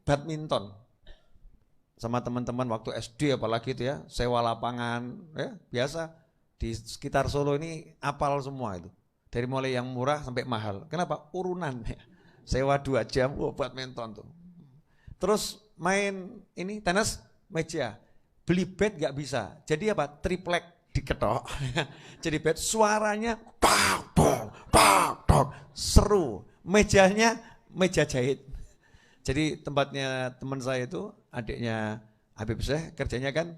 badminton sama teman-teman waktu SD apalagi itu ya, sewa lapangan ya, biasa di sekitar Solo ini apal semua itu. Dari mulai yang murah sampai mahal. Kenapa? Urunan ya. Sewa 2 jam, badminton tuh. Terus main ini tenis meja. Beli bat gak bisa. Jadi apa? Triplek diketok. Jadi bat suaranya pak pak seru. Mejanya meja jahit. Jadi tempatnya teman saya itu adiknya Habib Syekh kerjanya kan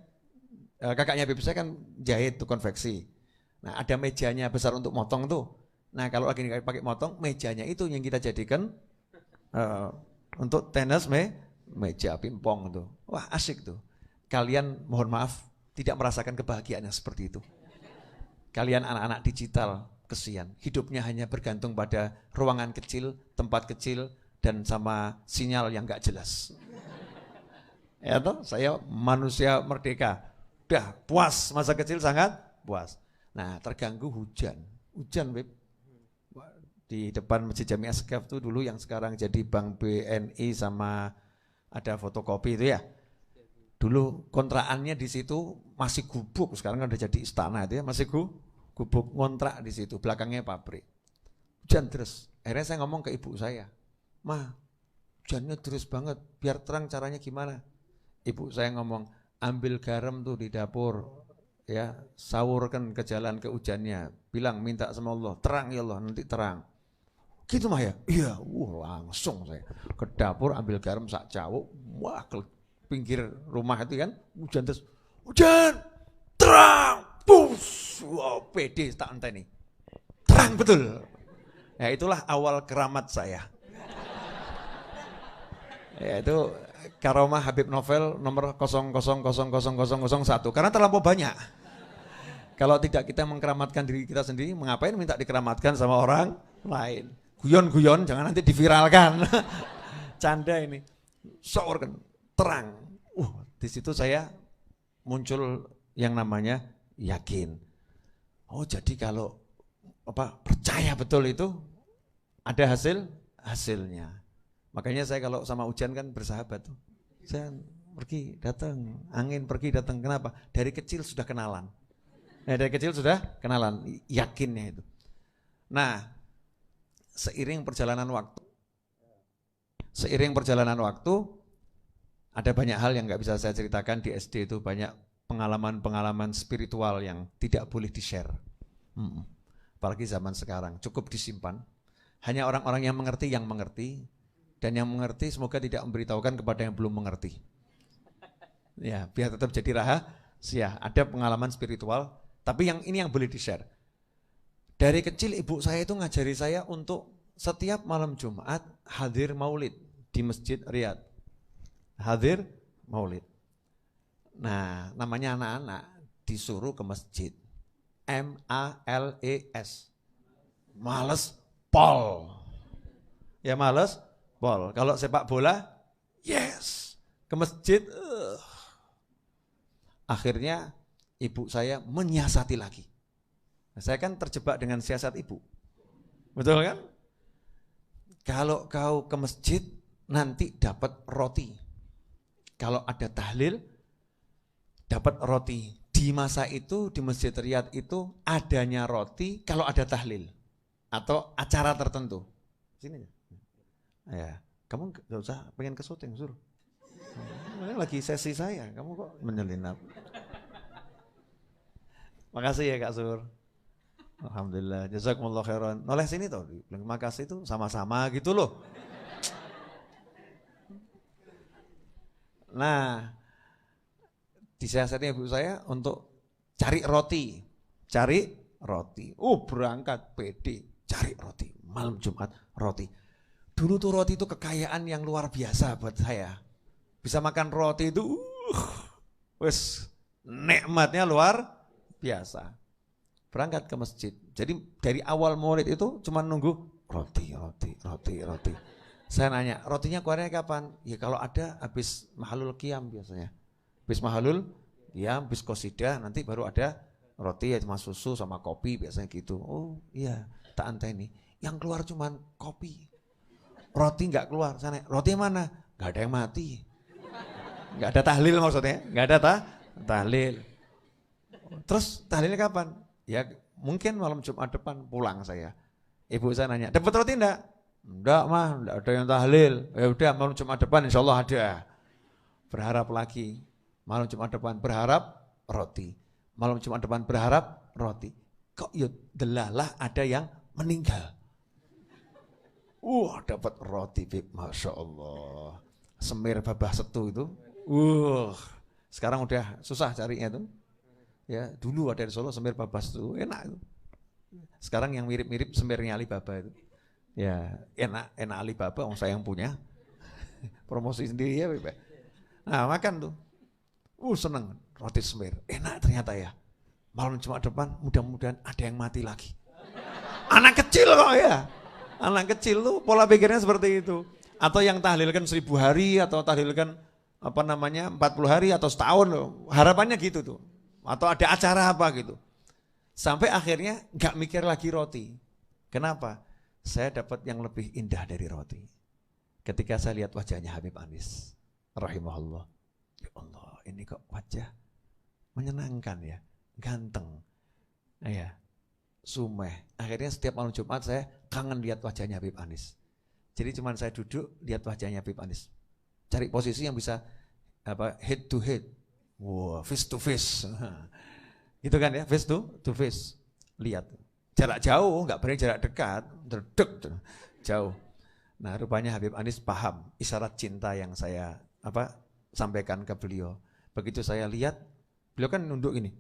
kakaknya Habib Syekh kan jahit tuh konveksi. Nah, ada mejanya besar untuk motong tuh. Nah, kalau lagi pakai motong, mejanya itu yang kita jadikan untuk tenis meja pingpong tuh. Wah, asik tuh. Kalian mohon maaf tidak merasakan kebahagiaan yang seperti itu. Kalian anak-anak digital, kesian. Hidupnya hanya bergantung pada ruangan kecil, tempat kecil, dan sama sinyal yang gak jelas. Ya toh, saya manusia merdeka. Udah puas, masa kecil sangat puas. Nah, terganggu hujan. Hujan, Beb. Di depan Masjid Jami Asghaf tuh dulu yang sekarang jadi Bank BNI sama ada fotokopi itu ya. Dulu kontrakannya di situ masih gubuk, sekarang kan udah jadi istana itu ya, masih gubuk ngontrak di situ, belakangnya pabrik. Hujan terus. Akhirnya saya ngomong ke ibu saya, "Ma, hujannya terus banget, biar terang caranya gimana?" Ibu saya ngomong, "Ambil garam tuh di dapur, ya, sawurkan ke jalan ke hujannya, bilang minta sama Allah, terang ya Allah, nanti terang." Gitu mah ya? Iya, langsung saya ke dapur ambil garam sak cawuk, wah ke pinggir rumah itu kan, hujan terus, hujan, terang, pus, wah pede tak enteni, terang betul. Ya itulah awal keramat saya. Ya itu karomah Habib Novel nomor 00000001 karena terlampau banyak. Kalau tidak kita mengkeramatkan diri kita sendiri, mengapain minta dikeramatkan sama orang lain? Guyon-guyon, jangan nanti diviralkan. Canda ini. Sahur kan, terang. Di situ saya muncul yang namanya yakin. Oh, jadi kalau percaya betul itu ada hasilnya. Makanya saya kalau sama hujan kan bersahabat tuh. Saya pergi datang, angin pergi datang. Kenapa? Dari kecil sudah kenalan. Dari kecil sudah kenalan, yakinnya itu. Nah, seiring perjalanan waktu, ada banyak hal yang nggak bisa saya ceritakan di SD itu, banyak pengalaman-pengalaman spiritual yang tidak boleh di-share. Apalagi zaman sekarang, cukup disimpan. Hanya orang-orang yang mengerti, dan yang mengerti semoga tidak memberitahukan kepada yang belum mengerti. Ya, biar tetap jadi rahasia. Ada pengalaman spiritual, tapi yang ini yang boleh di-share. Dari kecil ibu saya itu ngajari saya untuk setiap malam Jumat hadir maulid di Masjid Riyadh. Hadir maulid. Nah, namanya anak-anak disuruh ke masjid. M-A-L-E-S. Males pol. Ya males pol. Kalau sepak bola, yes. Ke masjid. Akhirnya ibu saya menyiasati lagi. Saya kan terjebak dengan siasat ibu. Betul kan? Kalau kau ke masjid nanti dapat roti. Kalau ada tahlil dapat roti. Di masa itu di Masjid Riyadh itu adanya roti kalau ada tahlil atau acara tertentu. Sini ya. Kamu gak usah pengen ke syuting, suruh. Lagi sesi saya, kamu kok menyelinap. Makasih ya Kak Sur. Alhamdulillah, jazakumullah khairan. Noleh sini toh, terima kasih itu sama-sama gitu loh. Nah, disiasatnya ibu saya untuk cari roti. Berangkat pede, cari roti. Malam Jumat roti. Dulu tuh roti itu kekayaan yang luar biasa buat saya. Bisa makan roti itu, wes nikmatnya luar biasa. Berangkat ke masjid. Jadi dari awal maulid itu cuma nunggu roti. Saya nanya, rotinya keluarnya kapan? Ya kalau ada habis mahalul qiyam biasanya. Habis mahalul qiyam, habis qasidah, nanti baru ada roti ya cuma susu sama kopi biasanya gitu. Oh iya, tak anteni. Yang keluar cuma kopi. Roti enggak keluar. Sana, roti mana? Nggak ada yang mati. Nggak ada tahlil maksudnya, nggak ada tahlil. Terus tahlilnya kapan? Ya mungkin malam Jumat depan pulang saya. Ibu saya nanya, dapat roti enggak? Enggak mah, enggak ada yang tahlil. Ya udah malam Jumat depan insya Allah ada. Berharap lagi, malam Jumat depan berharap roti. Malam Jumat depan berharap roti. Kok ya delalah ada yang meninggal. Dapat roti, Bib. Masya Allah. Semir babah setu itu. Sekarang udah susah carinya tuh. Ya, dulu ada di Solo semir babah setu, enak itu. Sekarang yang mirip-mirip semirnya Alibaba itu. Ya, enak Alibaba, saya yang punya. Promosi sendiri ya, Bib. Nah, makan tuh. Seneng roti semir. Enak ternyata ya. Malam Jumat depan mudah-mudahan ada yang mati lagi. Anak kecil kok ya. Anak kecil tuh pola pikirnya seperti itu. Atau yang tahlilkan 1000 hari atau tahlilkan 40 hari atau setahun loh. Harapannya gitu tuh. Atau ada acara apa gitu. Sampai akhirnya gak mikir lagi roti. Kenapa? Saya dapat yang lebih indah dari roti. Ketika saya lihat wajahnya Habib Anis rahimahullah. Ya Allah, ini kok wajah menyenangkan ya. Ganteng. Ya. Sumeh. Akhirnya setiap malam Jumat saya kangen lihat wajahnya Habib Anis. Jadi cuman saya duduk lihat wajahnya Habib Anis. Cari posisi yang bisa head to head. Face to face. Gitu kan ya, face to face. Lihat. Jarak jauh, enggak berani jarak dekat, derdek jauh. Nah, rupanya Habib Anis paham isyarat cinta yang saya sampaikan ke beliau. Begitu saya lihat, beliau kan nunduk ini.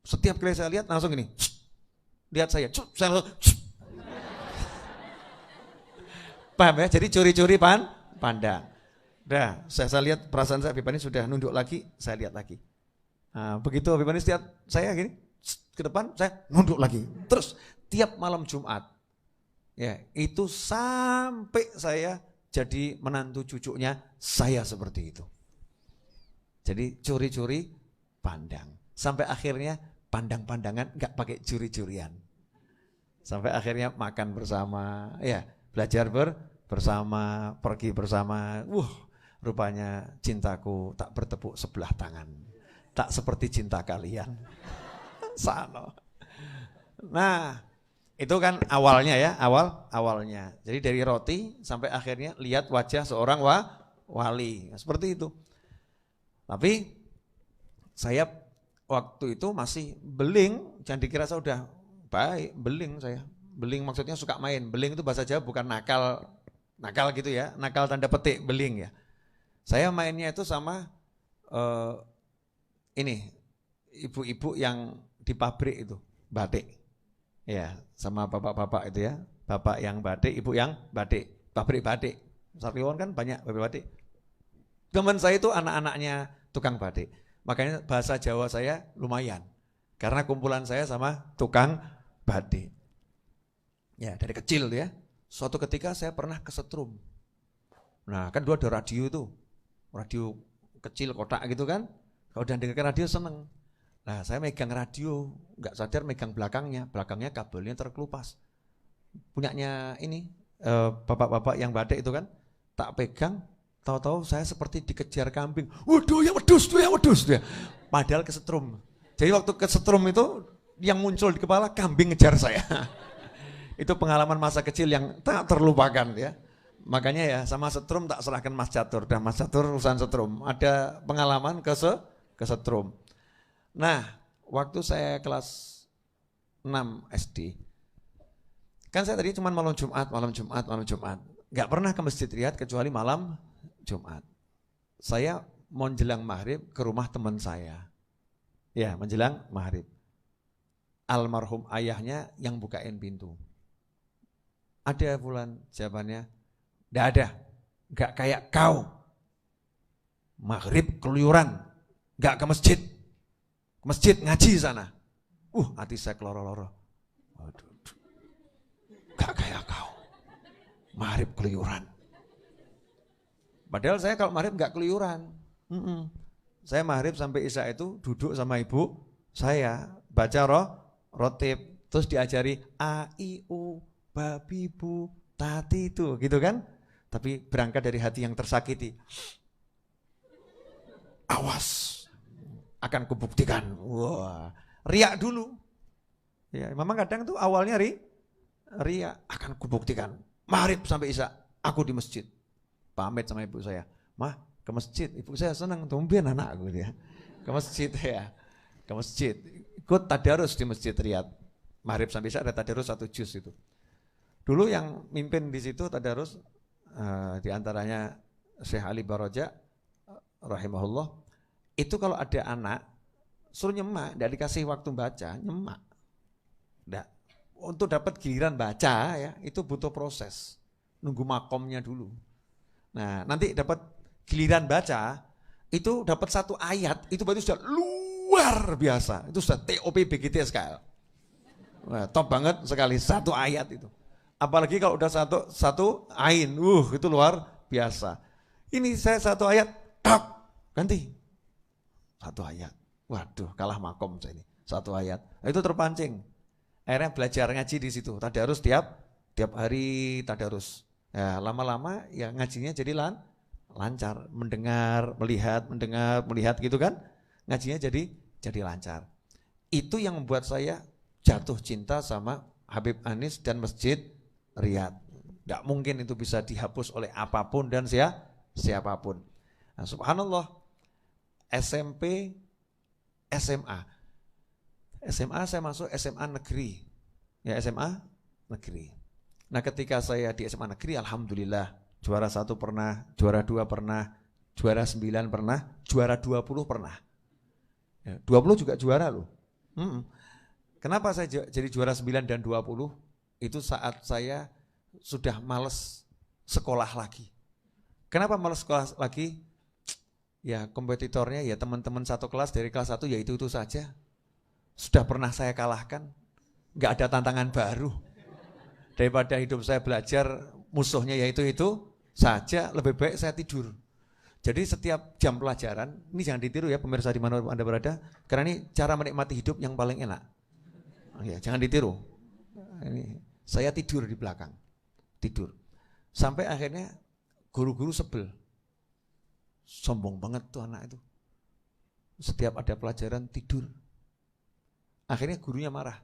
Setiap kali saya lihat langsung ini. Lihat saya langsung. Paham ya? Jadi curi-curi pandang. Dah, saya lihat perasaan saya Habib Anis sudah nunduk lagi, saya lihat lagi. Nah, begitu Habib Anis lihat saya gini, ke depan saya nunduk lagi. Terus tiap malam Jumat, ya itu sampai saya jadi menantu cucunya, saya seperti itu. Jadi curi-curi pandang. Sampai akhirnya pandang-pandangan nggak pakai curi-curian. Sampai akhirnya makan bersama, ya belajar bersama, pergi bersama. Rupanya cintaku tak bertepuk sebelah tangan. Tak seperti cinta kalian. Sano. Nah, itu kan awalnya ya, awalnya. Jadi dari roti sampai akhirnya lihat wajah seorang wali. Seperti itu. Tapi saya waktu itu masih beling, jangan dikira saya udah baik, beling saya. Beling maksudnya suka main. Beling itu bahasa Jawa bukan nakal gitu ya, nakal tanda petik, beling ya. Saya mainnya itu sama ini ibu-ibu yang di pabrik itu, batik. Ya, sama bapak-bapak itu ya, bapak yang batik, ibu yang batik, pabrik batik. Sarliwon kan banyak pabrik batik. Teman saya itu anak-anaknya tukang batik. Makanya bahasa Jawa saya lumayan. Karena kumpulan saya sama tukang batik. Ya, dari kecil ya. Suatu ketika saya pernah kesetrum. Nah, kan dulu ada radio itu. Radio kecil kotak gitu kan. Kalau udah dengarkan radio seneng. Nah, saya megang radio, nggak sadar megang belakangnya kabelnya terkelupas. Punyanya ini bapak-bapak yang batik itu kan, tak pegang, tahu-tahu saya seperti dikejar kambing. Waduh, ya wedus tuh ya. Padahal kesetrum. Jadi waktu kesetrum itu yang muncul di kepala kambing ngejar saya. Itu pengalaman masa kecil yang tak terlupakan ya. Makanya ya sama setrum tak serahkan Mas Catur. Dan Mas Catur urusan setrum. Ada pengalaman kesetrum. Nah, waktu saya kelas 6 SD, kan saya tadi cuma malam Jumat. Gak pernah ke masjid Riyad kecuali malam Jumat. Saya mau menjelang maghrib ke rumah teman saya. Ya, menjelang maghrib. Almarhum ayahnya yang bukain pintu. Ada Fulan? Jawabannya, enggak ada. Enggak kayak kau. Maghrib keluyuran, enggak ke masjid. Ke masjid ngaji sana. Hati saya keloro-loro. Waduh. Enggak kayak kau. Maghrib keluyuran. Padahal saya kalau maghrib enggak keluyuran. Saya maghrib sampai isya itu duduk sama ibu saya, baca rotib, terus diajari a i u babi bu tati itu gitu kan. Tapi berangkat dari hati yang tersakiti. Awas, akan kubuktikan. Wah, riak dulu. Ya, memang kadang tuh awalnya riak, akan kubuktikan. Maghrib sampai isya, aku di masjid. Pamit sama ibu saya, mah ke masjid. Ibu saya senang, tumben anakku ya. Ke masjid ya, ke masjid. Ikut tadarus di masjid Riyadh. Maghrib sampai isya ada tadarus 1 juz itu. Dulu yang mimpin di situ tadarus di antaranya Syekh Ali Baroja rahimahullah. Itu kalau ada anak suruh nyemak, tidak dikasih waktu baca, nyemak. Nggak. Untuk dapat giliran baca ya, itu butuh proses. Nunggu makomnya dulu. Nah, nanti dapat giliran baca, itu dapat 1 ayat, itu berarti sudah luar biasa. Itu sudah TOP BGTSKL. Wah, top banget sekali 1 ayat itu. Apalagi kalau udah satu ain, itu luar biasa. Ini saya 1 ayat, ganti 1 ayat. Waduh, kalah makom saya ini. 1 ayat. Nah, itu terpancing. Akhirnya belajar ngaji di situ. Tadarus tiap hari tadarus. Ya, lama-lama ya ngajinya jadi lancar. Mendengar, melihat gitu kan. Ngajinya jadi lancar. Itu yang membuat saya jatuh cinta sama Habib Anis dan Masjid Riyadh. Tidak mungkin itu bisa dihapus oleh apapun dan siapapun. Nah, subhanallah, SMP, SMA. SMA saya masuk SMA negeri. Ya, SMA negeri. Nah, ketika saya di SMA negeri, alhamdulillah, juara 1 pernah, juara 2 pernah, juara 9 pernah, juara 20 pernah. Ya, 20 juga juara loh. Kenapa saya jadi juara 9 dan 20? Itu saat saya sudah males sekolah lagi. Kenapa males sekolah lagi? Ya, kompetitornya ya teman-teman satu kelas dari kelas 1 ya itu saja. Sudah pernah saya kalahkan, gak ada tantangan baru. Daripada hidup saya belajar, musuhnya yaitu saja, lebih baik saya tidur. Jadi setiap jam pelajaran, ini jangan ditiru ya pemirsa di mana Anda berada, karena ini cara menikmati hidup yang paling enak. Ya, jangan ditiru. Ini, saya tidur di belakang, tidur. Sampai akhirnya guru-guru sebel. Sombong banget tuh anak itu. Setiap ada pelajaran tidur. Akhirnya gurunya marah.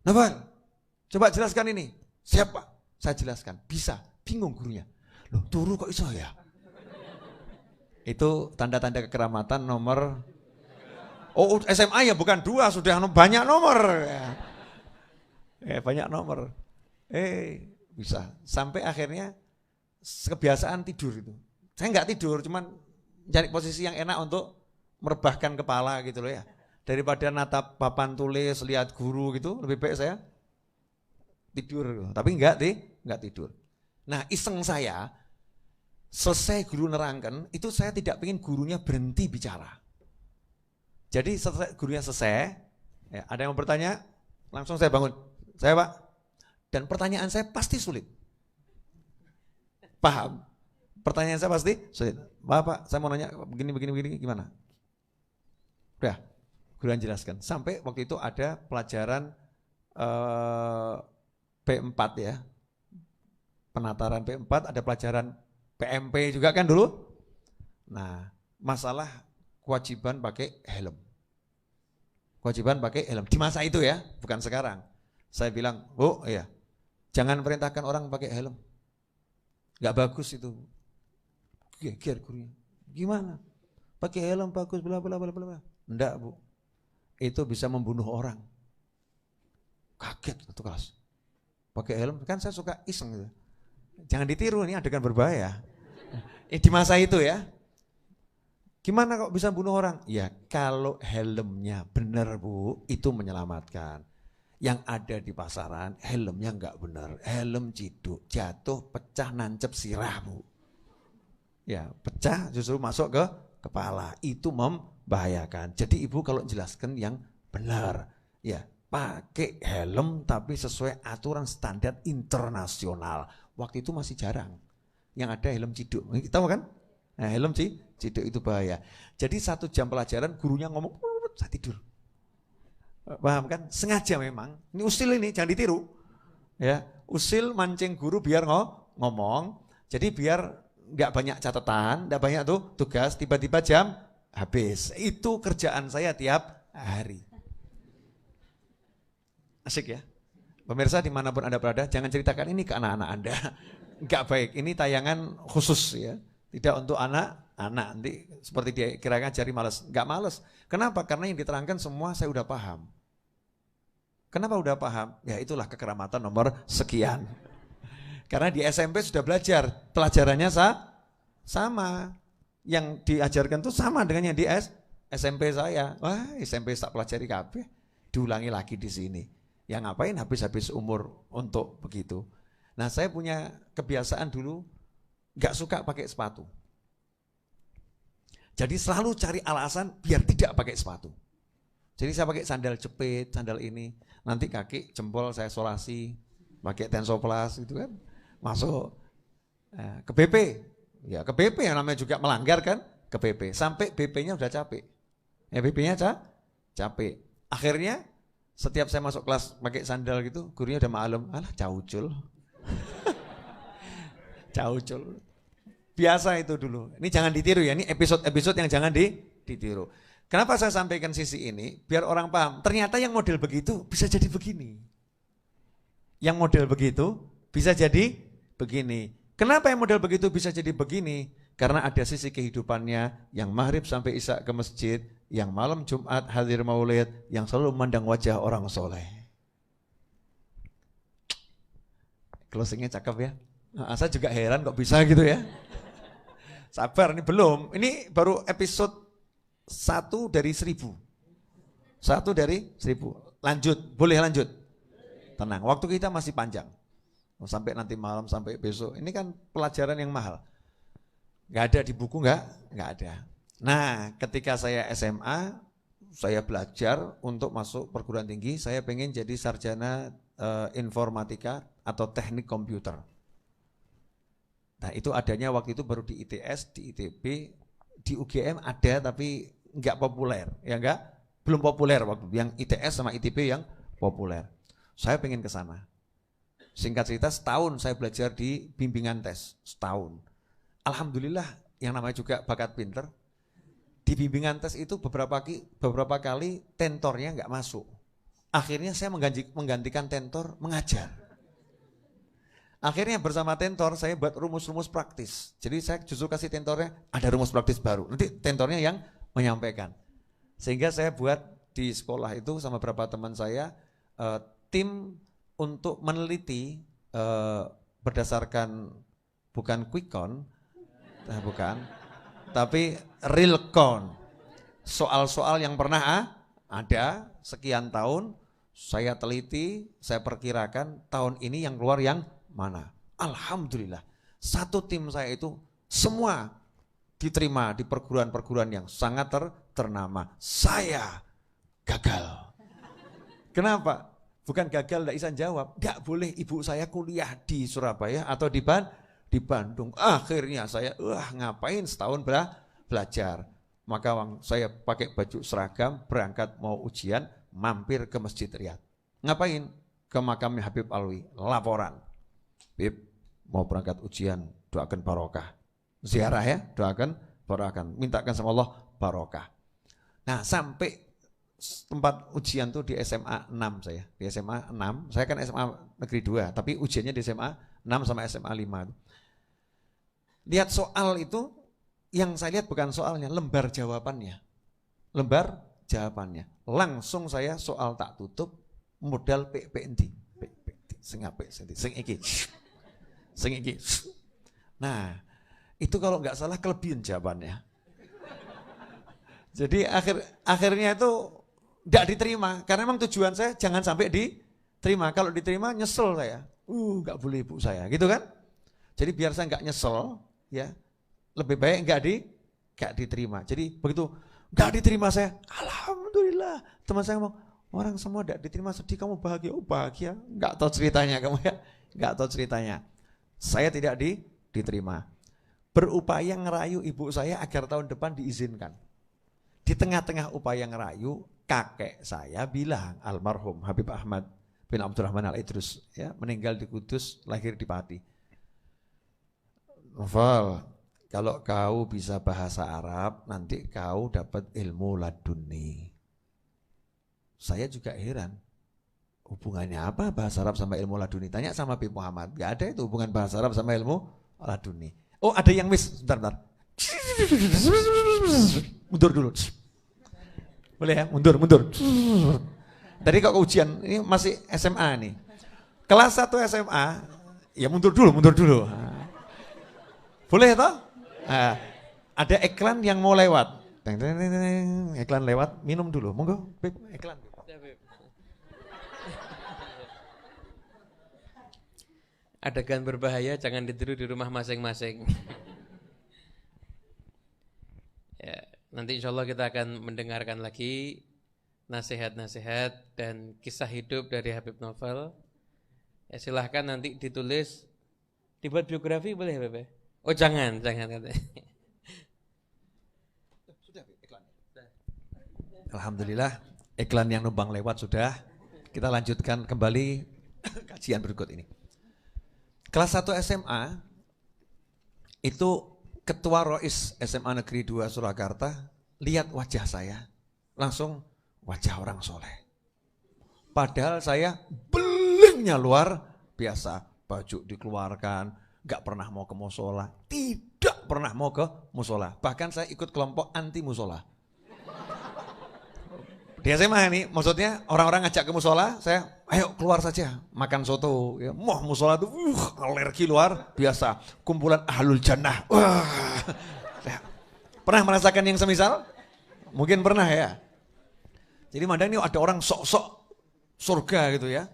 Nabal, coba jelaskan ini. Siapa? Saya jelaskan. Bisa. Bingung gurunya. Loh, turu kok iso ya? Itu tanda-tanda kekeramatan nomor. Oh, SMA ya bukan 2, sudah banyak nomor. Banyak nomor. Bisa. Sampai akhirnya kebiasaan tidur itu. Saya nggak tidur, cuman cari posisi yang enak untuk merebahkan kepala gitu loh ya. Daripada natap papan tulis, lihat guru gitu, lebih baik saya tidur. Tapi enggak tidur. Nah, iseng saya, selesai guru nerangkan, itu saya tidak ingin gurunya berhenti bicara. Jadi gurunya selesai, ya, ada yang mau bertanya, langsung saya bangun. Saya Pak, dan pertanyaan saya pasti sulit. Paham? Pertanyaan saya pasti sulit. Pak, saya mau nanya begini, gimana? Udah. Guruan jelaskan. Sampai waktu itu ada pelajaran P4 ya. Penataran P4, ada pelajaran PMP juga kan dulu. Nah, masalah kewajiban pakai helm. Kewajiban pakai helm. Di masa itu ya, bukan sekarang. Saya bilang, iya, jangan perintahkan orang pakai helm. Gak bagus itu. Geger gurunya. Gimana? Pakai helm bagus, bla bla bla bla. Enggak, Bu. Itu bisa membunuh orang. Kaget satu kelas. Pakai helm, kan saya suka iseng gitu. Jangan ditiru, ini adegan berbahaya. Di masa itu ya. Gimana kok bisa bunuh orang? Ya kalau helmnya benar Bu, itu menyelamatkan. Yang ada di pasaran, helmnya enggak benar. Helm ciduk, jatuh, pecah, nancep sirah Bu. Ya pecah justru masuk ke kepala. Itu membahayakan. Jadi ibu kalau jelaskan yang benar, ya pakai helm tapi sesuai aturan standar internasional. Waktu itu masih jarang yang ada helm ciduk. Tahu kan? Nah, helm ciduk itu bahaya. Jadi 1 jam pelajaran gurunya ngomong, saya tidur. Paham kan? Sengaja memang. Ini usil ini, jangan ditiru. Ya, usil mancing guru biar ngomong. Jadi biar nggak banyak catatan, nggak banyak tuh tugas, tiba-tiba jam habis. Itu kerjaan saya tiap hari. Asik ya? Pemirsa dimanapun Anda berada, jangan ceritakan ini ke anak-anak Anda. Nggak baik, ini tayangan khusus ya. Tidak untuk anak-anak, nanti seperti dia kira ngajari malas. Nggak malas. Kenapa? Karena yang diterangkan semua saya udah paham. Kenapa udah paham? Ya itulah kekeramatan nomor sekian. Karena di SMP sudah belajar, pelajarannya sama. Yang diajarkan tuh sama dengan yang di SMP saya. Wah, SMP tak pelajari kabeh, diulangi lagi di sini. Yang ngapain habis-habis umur untuk begitu. Nah, saya punya kebiasaan dulu gak suka pakai sepatu. Jadi selalu cari alasan biar tidak pakai sepatu. Jadi saya pakai sandal jepit, sandal ini. Nanti kaki jempol saya solasi, pakai Tensoplas gitu kan. Masuk ke BP. Ya ke BP yang namanya juga melanggar kan, ke BP. Sampai BP-nya udah capek. Ya BP-nya capek. Akhirnya setiap saya masuk kelas pakai sandal gitu, gurunya udah maklum, alah caucul. Caucul. Biasa itu dulu. Ini jangan ditiru ya, ini episode-episode yang jangan ditiru. Kenapa saya sampaikan sisi ini? Biar orang paham, ternyata yang model begitu bisa jadi begini. Yang model begitu bisa jadi begini. Kenapa yang model begitu bisa jadi begini? Karena ada sisi kehidupannya yang maghrib sampai isya ke masjid, yang malam Jumat hadir maulid, yang selalu memandang wajah orang soleh. Closingnya cakep ya. Nah, saya juga heran kok bisa gitu ya. Sabar, ini belum. Ini baru episode 1 dari 1000. 1 dari 1000. Lanjut, boleh lanjut. Tenang, waktu kita masih panjang. Sampai nanti malam, sampai besok. Ini kan pelajaran yang mahal. Gak ada di buku, gak ada. Nah, ketika saya SMA, saya belajar untuk masuk perguruan tinggi. Saya pengen jadi sarjana informatika atau teknik komputer. Nah, itu adanya waktu itu baru di ITS, di ITB, di UGM ada tapi nggak populer, ya enggak? Belum populer waktu yang ITS sama ITB yang populer. Saya pengen ke sana. Singkat cerita setahun saya belajar di bimbingan tes, setahun. Alhamdulillah yang namanya juga bakat pinter. Di bimbingan tes itu beberapa kali tentornya nggak masuk. Akhirnya saya menggantikan tentor mengajar. Akhirnya bersama tentor saya buat rumus-rumus praktis. Jadi saya justru kasih tentornya ada rumus praktis baru. Nanti tentornya yang menyampaikan. Sehingga saya buat di sekolah itu sama beberapa teman saya tim untuk meneliti berdasarkan bukan quick count, bukan, tapi real count. Soal-soal yang pernah ada sekian tahun saya teliti, saya perkirakan tahun ini yang keluar yang mana. Alhamdulillah satu tim saya itu semua diterima di perguruan-perguruan yang sangat ternama. Saya gagal. Kenapa? Bukan gagal tidak bisa jawab. Tidak boleh ibu saya kuliah di Surabaya atau di Bandung. Akhirnya saya ngapain setahun belajar. Maka saya pakai baju seragam berangkat mau ujian mampir ke Masjid Riyadh. Ngapain? Ke makamnya Habib Alwi laporan. Bib, mau berangkat ujian, doakan barokah. Ziarah ya, doakan barokah. Mintakan sama Allah barokah. Nah, sampai tempat ujian tuh di SMA 6 saya. Di SMA 6, saya kan SMA Negeri 2, tapi ujiannya di SMA 6 sama SMA 5. Lihat soal itu, yang saya lihat bukan soalnya, lembar jawabannya. Lembar jawabannya. Langsung saya soal tak tutup, modal PPND. Sing apik, sing iki. Sing iki. Nah, itu kalau nggak salah kelebihan jawabannya. Jadi akhirnya itu nggak diterima karena memang tujuan saya jangan sampai diterima. Kalau diterima nyesel saya. Nggak boleh ibu saya, gitu kan? Jadi biar saya nggak nyesel, ya lebih baik nggak diterima. Jadi begitu nggak diterima saya, alhamdulillah. Teman saya ngomong, orang semua nggak diterima sedih, kamu bahagia? Oh bahagia, nggak tahu ceritanya kamu ya, nggak tahu ceritanya. Saya tidak diterima. Berupaya ngerayu ibu saya agar tahun depan diizinkan. Di tengah-tengah upaya ngerayu, kakek saya bilang, almarhum Habib Ahmad bin Abdurrahman Al-Idrus, ya, meninggal di Kudus, lahir di Pati. Novel, kalau kau bisa bahasa Arab, nanti kau dapat ilmu laduni. Saya juga heran, hubungannya apa bahasa Arab sama ilmu laduni? Tanya sama Habib Muhammad, gak ada itu hubungan bahasa Arab sama ilmu laduni. Oh ada yang miss, bentar. Mundur dulu. Boleh ya, mundur. Tadi kok ujian, ini masih SMA nih. Kelas 1 SMA, ya mundur dulu. Boleh toh? Nah, ada iklan yang mau lewat. Iklan lewat, minum dulu. Monggo, Beb, iklan. Adegan berbahaya jangan ditiru di rumah masing-masing. Ya, nanti insya Allah kita akan mendengarkan lagi nasihat-nasihat dan kisah hidup dari Habib Novel. Ya, silahkan nanti ditulis, dibuat biografi boleh Bebe? Oh jangan katanya. Alhamdulillah, iklan yang numpang lewat sudah. Kita lanjutkan kembali kajian berikut ini. Kelas 1 SMA, itu Ketua Rois SMA Negeri 2 Surakarta, lihat wajah saya, langsung wajah orang soleh. Padahal saya belengnya luar biasa, baju dikeluarkan, gak pernah mau ke musola, tidak pernah mau ke musola. Bahkan saya ikut kelompok anti musola. Di SMA ini, maksudnya orang-orang ngajak ke musola, saya ayo keluar saja, makan soto. Ya, musola itu alergi luar biasa, kumpulan ahlul jannah. Ya. Pernah merasakan yang semisal? Mungkin pernah ya. Jadi mandang ini ada orang sok-sok surga gitu ya.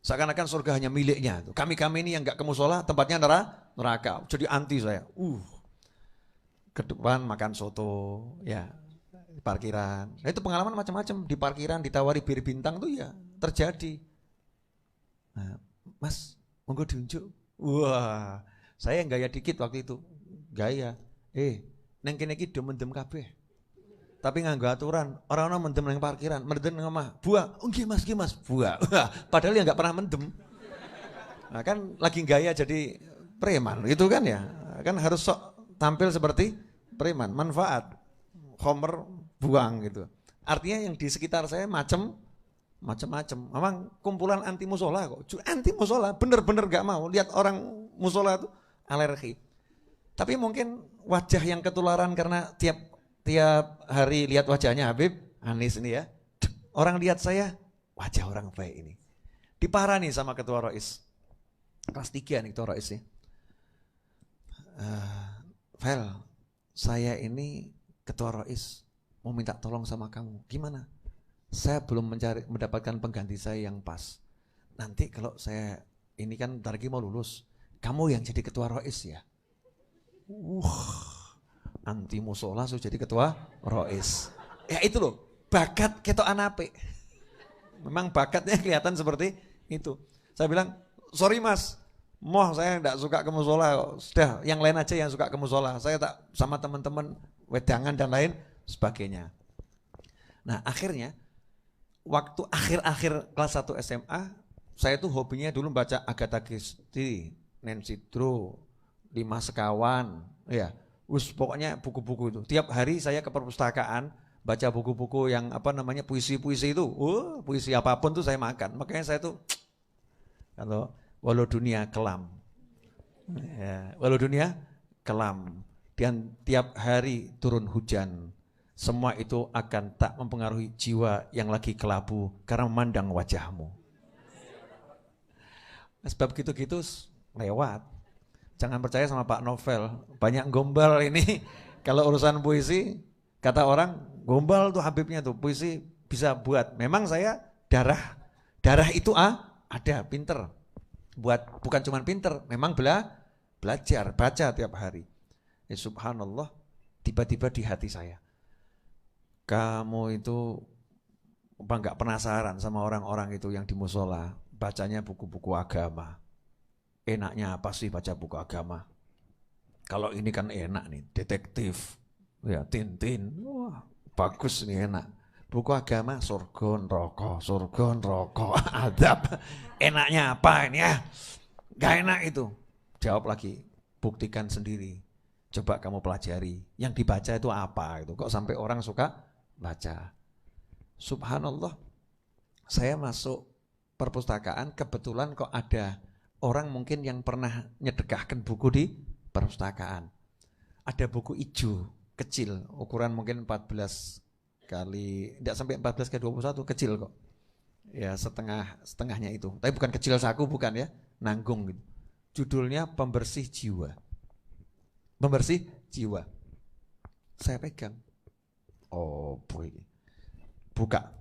Seakan-akan surga hanya miliknya. Kami-kami ini yang gak ke musola, tempatnya neraka. Jadi anti saya. Ke depan makan soto, ya. Di parkiran. Nah, itu pengalaman macam-macam. Di parkiran ditawari bir bintang tuh ya terjadi. Nah, Mas, monggo diunjuk. Wah, saya gaya dikit waktu itu. Gaya. Neng kene iki do mendem kabeh. Tapi nganggo aturan. Orang-orang mendem nang parkiran, mendem nang omah. Buah, oh nggih Mas, buah. Padahal ya enggak pernah mendem. Nah, kan lagi gaya jadi preman, itu kan ya. Kan harus sok tampil seperti preman, manfaat. Homer buang gitu. Artinya yang di sekitar saya macam-macam. Memang kumpulan anti musola kok. Anti musola, bener-bener gak mau lihat orang musola itu alergi. Tapi mungkin wajah yang ketularan karena tiap hari lihat wajahnya Habib Anis ini ya. Orang lihat saya, wajah orang baik ini. Diparani sama Ketua Rois. Kelas 3 nih Ketua Rois ya. Vel, saya ini Ketua Rois mau minta tolong sama kamu. Gimana? Saya belum mendapatkan pengganti saya yang pas. Nanti kalau saya ini kan bentar lagi mau lulus, kamu yang jadi Ketua Rois ya. Anti musola sudah jadi Ketua Rois. Ya itu loh, bakat ketokan apik. Memang bakatnya kelihatan seperti itu. Saya bilang, sorry Mas, saya enggak suka ke musola. Sudah, yang lain aja yang suka ke musola. Saya tak sama teman-teman wedangan dan lain sebagainya. Nah akhirnya waktu akhir-akhir kelas 1 SMA, saya tuh hobinya dulu baca Agatha Christie, Nancy Drew, 5 Sekawan, ya, pokoknya buku-buku itu. Tiap hari saya ke perpustakaan baca buku-buku yang puisi-puisi itu, puisi apapun tuh saya makan. Makanya saya tuh kalau walau dunia kelam, ya, walau dunia kelam. Dan tiap hari turun hujan, semua itu akan tak mempengaruhi jiwa yang lagi kelabu karena memandang wajahmu. Sebab gitu-gitu lewat. Jangan percaya sama Pak Novel, banyak gombal ini. Kalau urusan puisi, kata orang gombal tuh Habibnya tuh, puisi bisa buat. Memang saya darah itu ada, pinter. Bukan cuma pinter, memang belajar, baca tiap hari. Ya subhanallah, tiba-tiba di hati saya, kamu itu enggak penasaran sama orang-orang itu yang di musola, bacanya buku-buku agama. Enaknya apa sih baca buku agama? Kalau ini kan enak nih, detektif, ya Tintin, wah bagus nih enak. Buku agama surga neraka, adab. Enaknya apa ini ya? Gak enak itu. Jawab lagi, buktikan sendiri. Coba kamu pelajari. Yang dibaca itu apa itu? Kok sampai orang suka baca? Subhanallah. Saya masuk perpustakaan, kebetulan kok ada orang mungkin yang pernah nyedekahkan buku di perpustakaan. Ada buku hijau kecil, ukuran mungkin 14 kali, tidak sampai 14 kali 21, kecil kok. Ya setengahnya itu. Tapi bukan kecil saku, bukan ya, nanggung gitu. Judulnya Pembersih Jiwa. Pembersih Jiwa. Saya pegang. Oh boy. Buka.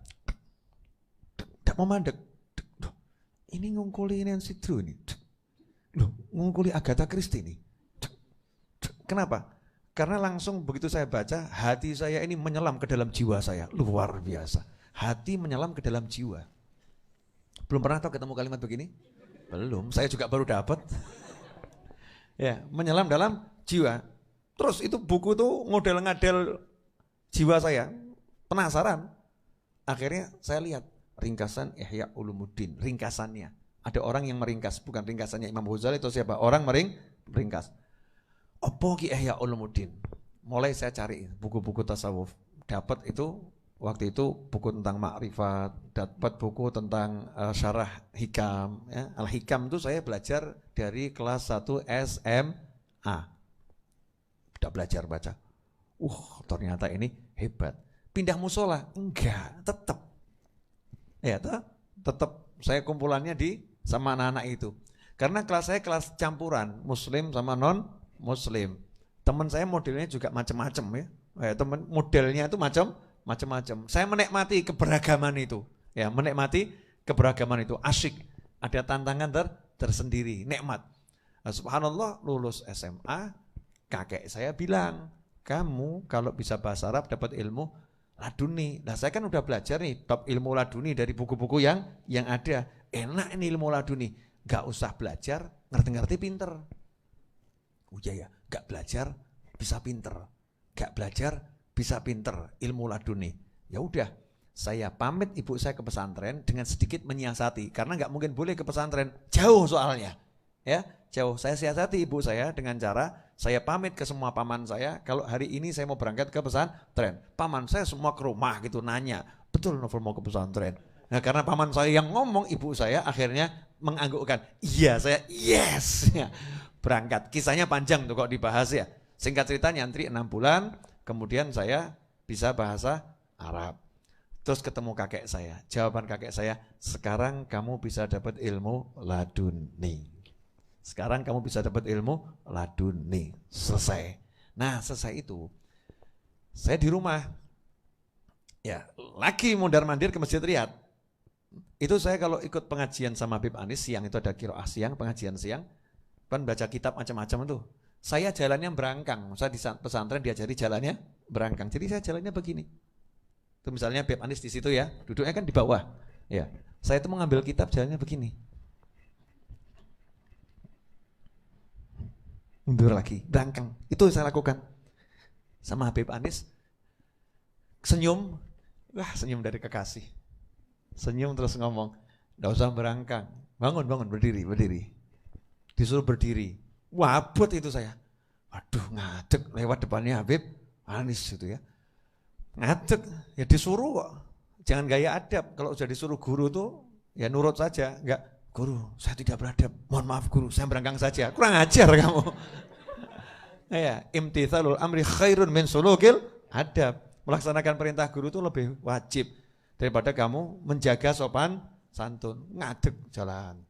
Tidak mau mandek. Ini ngungkuli Nancy Drew ini. Loh, ngungkuli Agatha Christie ini. Kenapa? Karena langsung begitu saya baca, hati saya ini menyelam ke dalam jiwa saya. Luar biasa. Hati menyelam ke dalam jiwa. Belum pernah tahu ketemu kalimat begini? Belum, saya juga baru dapat. Ya, menyelam dalam jiwa. Terus itu buku tuh ngodel-ngadel jiwa saya. Penasaran. Akhirnya saya lihat ringkasan Ihya Ulumuddin, ringkasannya. Ada orang yang meringkas, bukan ringkasannya Imam Ghazali atau siapa, orang meringkas. Apa ki Ihya Ulumuddin? Mulai saya cari buku-buku tasawuf. Dapat itu waktu itu buku tentang makrifat, dapat buku tentang syarah hikam, ya. Al-Hikam itu saya belajar dari kelas 1 SMA. Udah belajar baca. Ternyata ini hebat. Pindah musola? Enggak, tetap. Ya, tetap saya kumpulannya sama anak-anak itu. Karena kelas saya kelas campuran, muslim sama non muslim. Teman saya modelnya juga macam-macam ya. Teman modelnya itu macam-macam. Saya menikmati keberagaman itu. Ya, menikmati keberagaman itu asyik. Ada tantangan tersendiri, nikmat. Nah, subhanallah, lulus SMA, kakek saya bilang, "Kamu kalau bisa bahasa Arab dapat ilmu laduni." Nah, saya kan udah belajar nih bab ilmu laduni dari buku-buku yang ada. Enak ini ilmu laduni. Gak usah belajar, ngerti-ngerti pinter. Ya, gak belajar bisa pinter. Gak belajar bisa pinter ilmu laduni. Ya udah, saya pamit ibu saya ke pesantren dengan sedikit menyiasati. Karena gak mungkin boleh ke pesantren, jauh soalnya. Ya, jauh. Saya siasati ibu saya dengan cara saya pamit ke semua paman saya, kalau hari ini saya mau berangkat ke pesantren. Paman saya semua ke rumah gitu nanya, betul Novel mau ke pesantren? Nah, karena paman saya yang ngomong, ibu saya akhirnya menganggukkan. Iya, saya yes. Ya, berangkat. Kisahnya panjang tuh kok dibahas ya. Singkat cerita nyantri 6 bulan, kemudian saya bisa bahasa Arab. Terus ketemu kakek saya. Jawaban kakek saya, sekarang kamu bisa dapat ilmu laduni. Sekarang kamu bisa dapat ilmu laduni. Selesai. Nah, selesai itu saya di rumah. Ya, lagi mondar-mandir ke Masjid Riyadh. Itu saya kalau ikut pengajian sama Habib Anis siang, itu ada qiraah siang, pengajian siang. Kan baca kitab macam-macam itu. Saya jalannya berangkang. Saya di pesantren diajari jalannya berangkang. Jadi saya jalannya begini. Itu misalnya Habib Anis di situ ya, duduknya kan di bawah. Ya. Saya itu mengambil kitab jalannya begini. Mundur lagi, berangkang. Itu saya lakukan. Sama Habib Anis, senyum. Wah, senyum dari kekasih. Senyum terus ngomong, enggak usah berangkang. Bangun, berdiri. Disuruh berdiri. Wabut itu saya. Waduh, ngadeg lewat depannya Habib Anis gitu ya. Ngadeg, ya disuruh kok. Jangan gaya adab. Kalau sudah disuruh guru tuh, ya nurut saja. Enggak, guru, saya tidak beradab. Mohon maaf guru, saya berangkang saja. Kurang ajar kamu. Ya, imtithalul amri khairun min sulukil adab. Melaksanakan perintah guru itu lebih wajib daripada kamu menjaga sopan santun. Ngadeg jalan.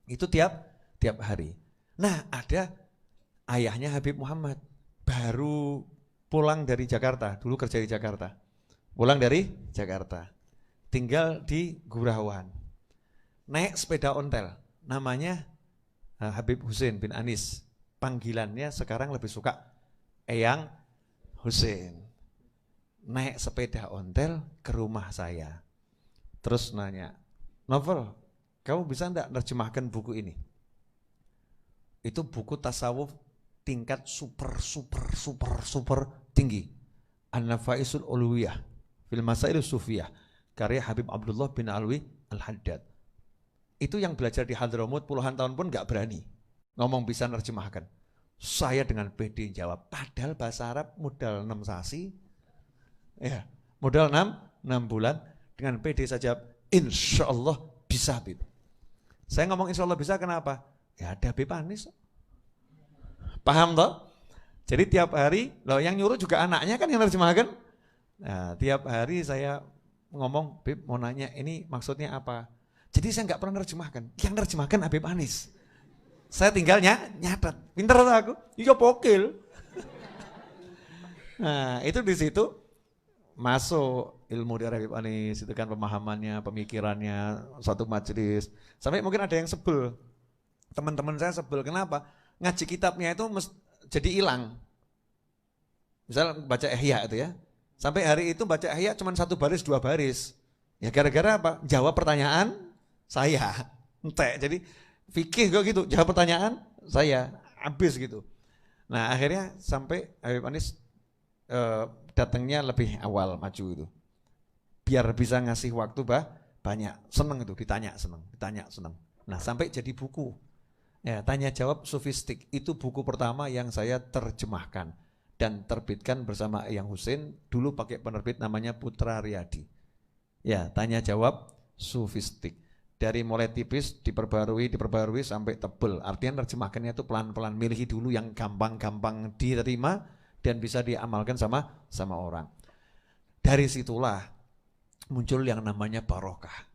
Itu tiap hari. Nah, ada ayahnya Habib Muhammad. Baru pulang dari Jakarta. Dulu kerja di Jakarta. Pulang dari Jakarta. Tinggal di Gurawan. Naik sepeda ontel, namanya Habib Hussein bin Anis. Panggilannya sekarang lebih suka Eyang Hussein. Naik sepeda ontel ke rumah saya. Terus nanya, Novel, kamu bisa enggak nerjemahkan buku ini? Itu buku tasawuf tingkat super tinggi. An-Nafaisul Ulwiyah fil Masail Sufiyah, karya Habib Abdullah bin Alwi Al-Haddad. Itu yang belajar di Hadramut puluhan tahun pun gak berani ngomong bisa nerjemahkan. Saya dengan pede jawab, padahal bahasa Arab modal 6 sasi, ya, modal 6 bulan, dengan pede saja, insya Allah bisa Habib. Saya ngomong insya Allah bisa kenapa? Ya ada Habib Anis. Paham toh? Jadi tiap hari, loh yang nyuruh juga anaknya kan yang nerjemahkan. Nah, tiap hari saya ngomong, Bib mau nanya ini maksudnya apa? Jadi saya nggak pernah nerjemahkan, yang nerjemahkan Habib Anis. Saya tinggalnya nyatet, pinter aku, iya pokil. Nah itu di situ masuk ilmu dari Habib Anis, itu kan pemahamannya, pemikirannya, satu majelis. Sampai mungkin ada yang sebel, teman-teman saya sebel, kenapa? Ngaji kitabnya itu jadi hilang. Misal baca Ihya itu ya, sampai hari itu baca Ihya cuma 1 baris 2 baris. Ya gara-gara apa? Jawab pertanyaan saya. Entek. Jadi fikih kok gitu, jawab pertanyaan saya, habis gitu. Nah akhirnya sampai Habib Anis datangnya lebih awal maju itu. Biar bisa ngasih waktu banyak, seneng itu, ditanya seneng. Nah sampai jadi buku. Ya, tanya jawab sofistik, itu buku pertama yang saya terjemahkan dan terbitkan bersama Eyang Hussein, dulu pakai penerbit namanya Putra Riyadi. Ya, tanya jawab sofistik. Dari mulai tipis diperbarui sampai tebel. Artinya terjemahkannya itu pelan-pelan, milih dulu yang gampang-gampang diterima dan bisa diamalkan sama orang. Dari situlah muncul yang namanya barokah.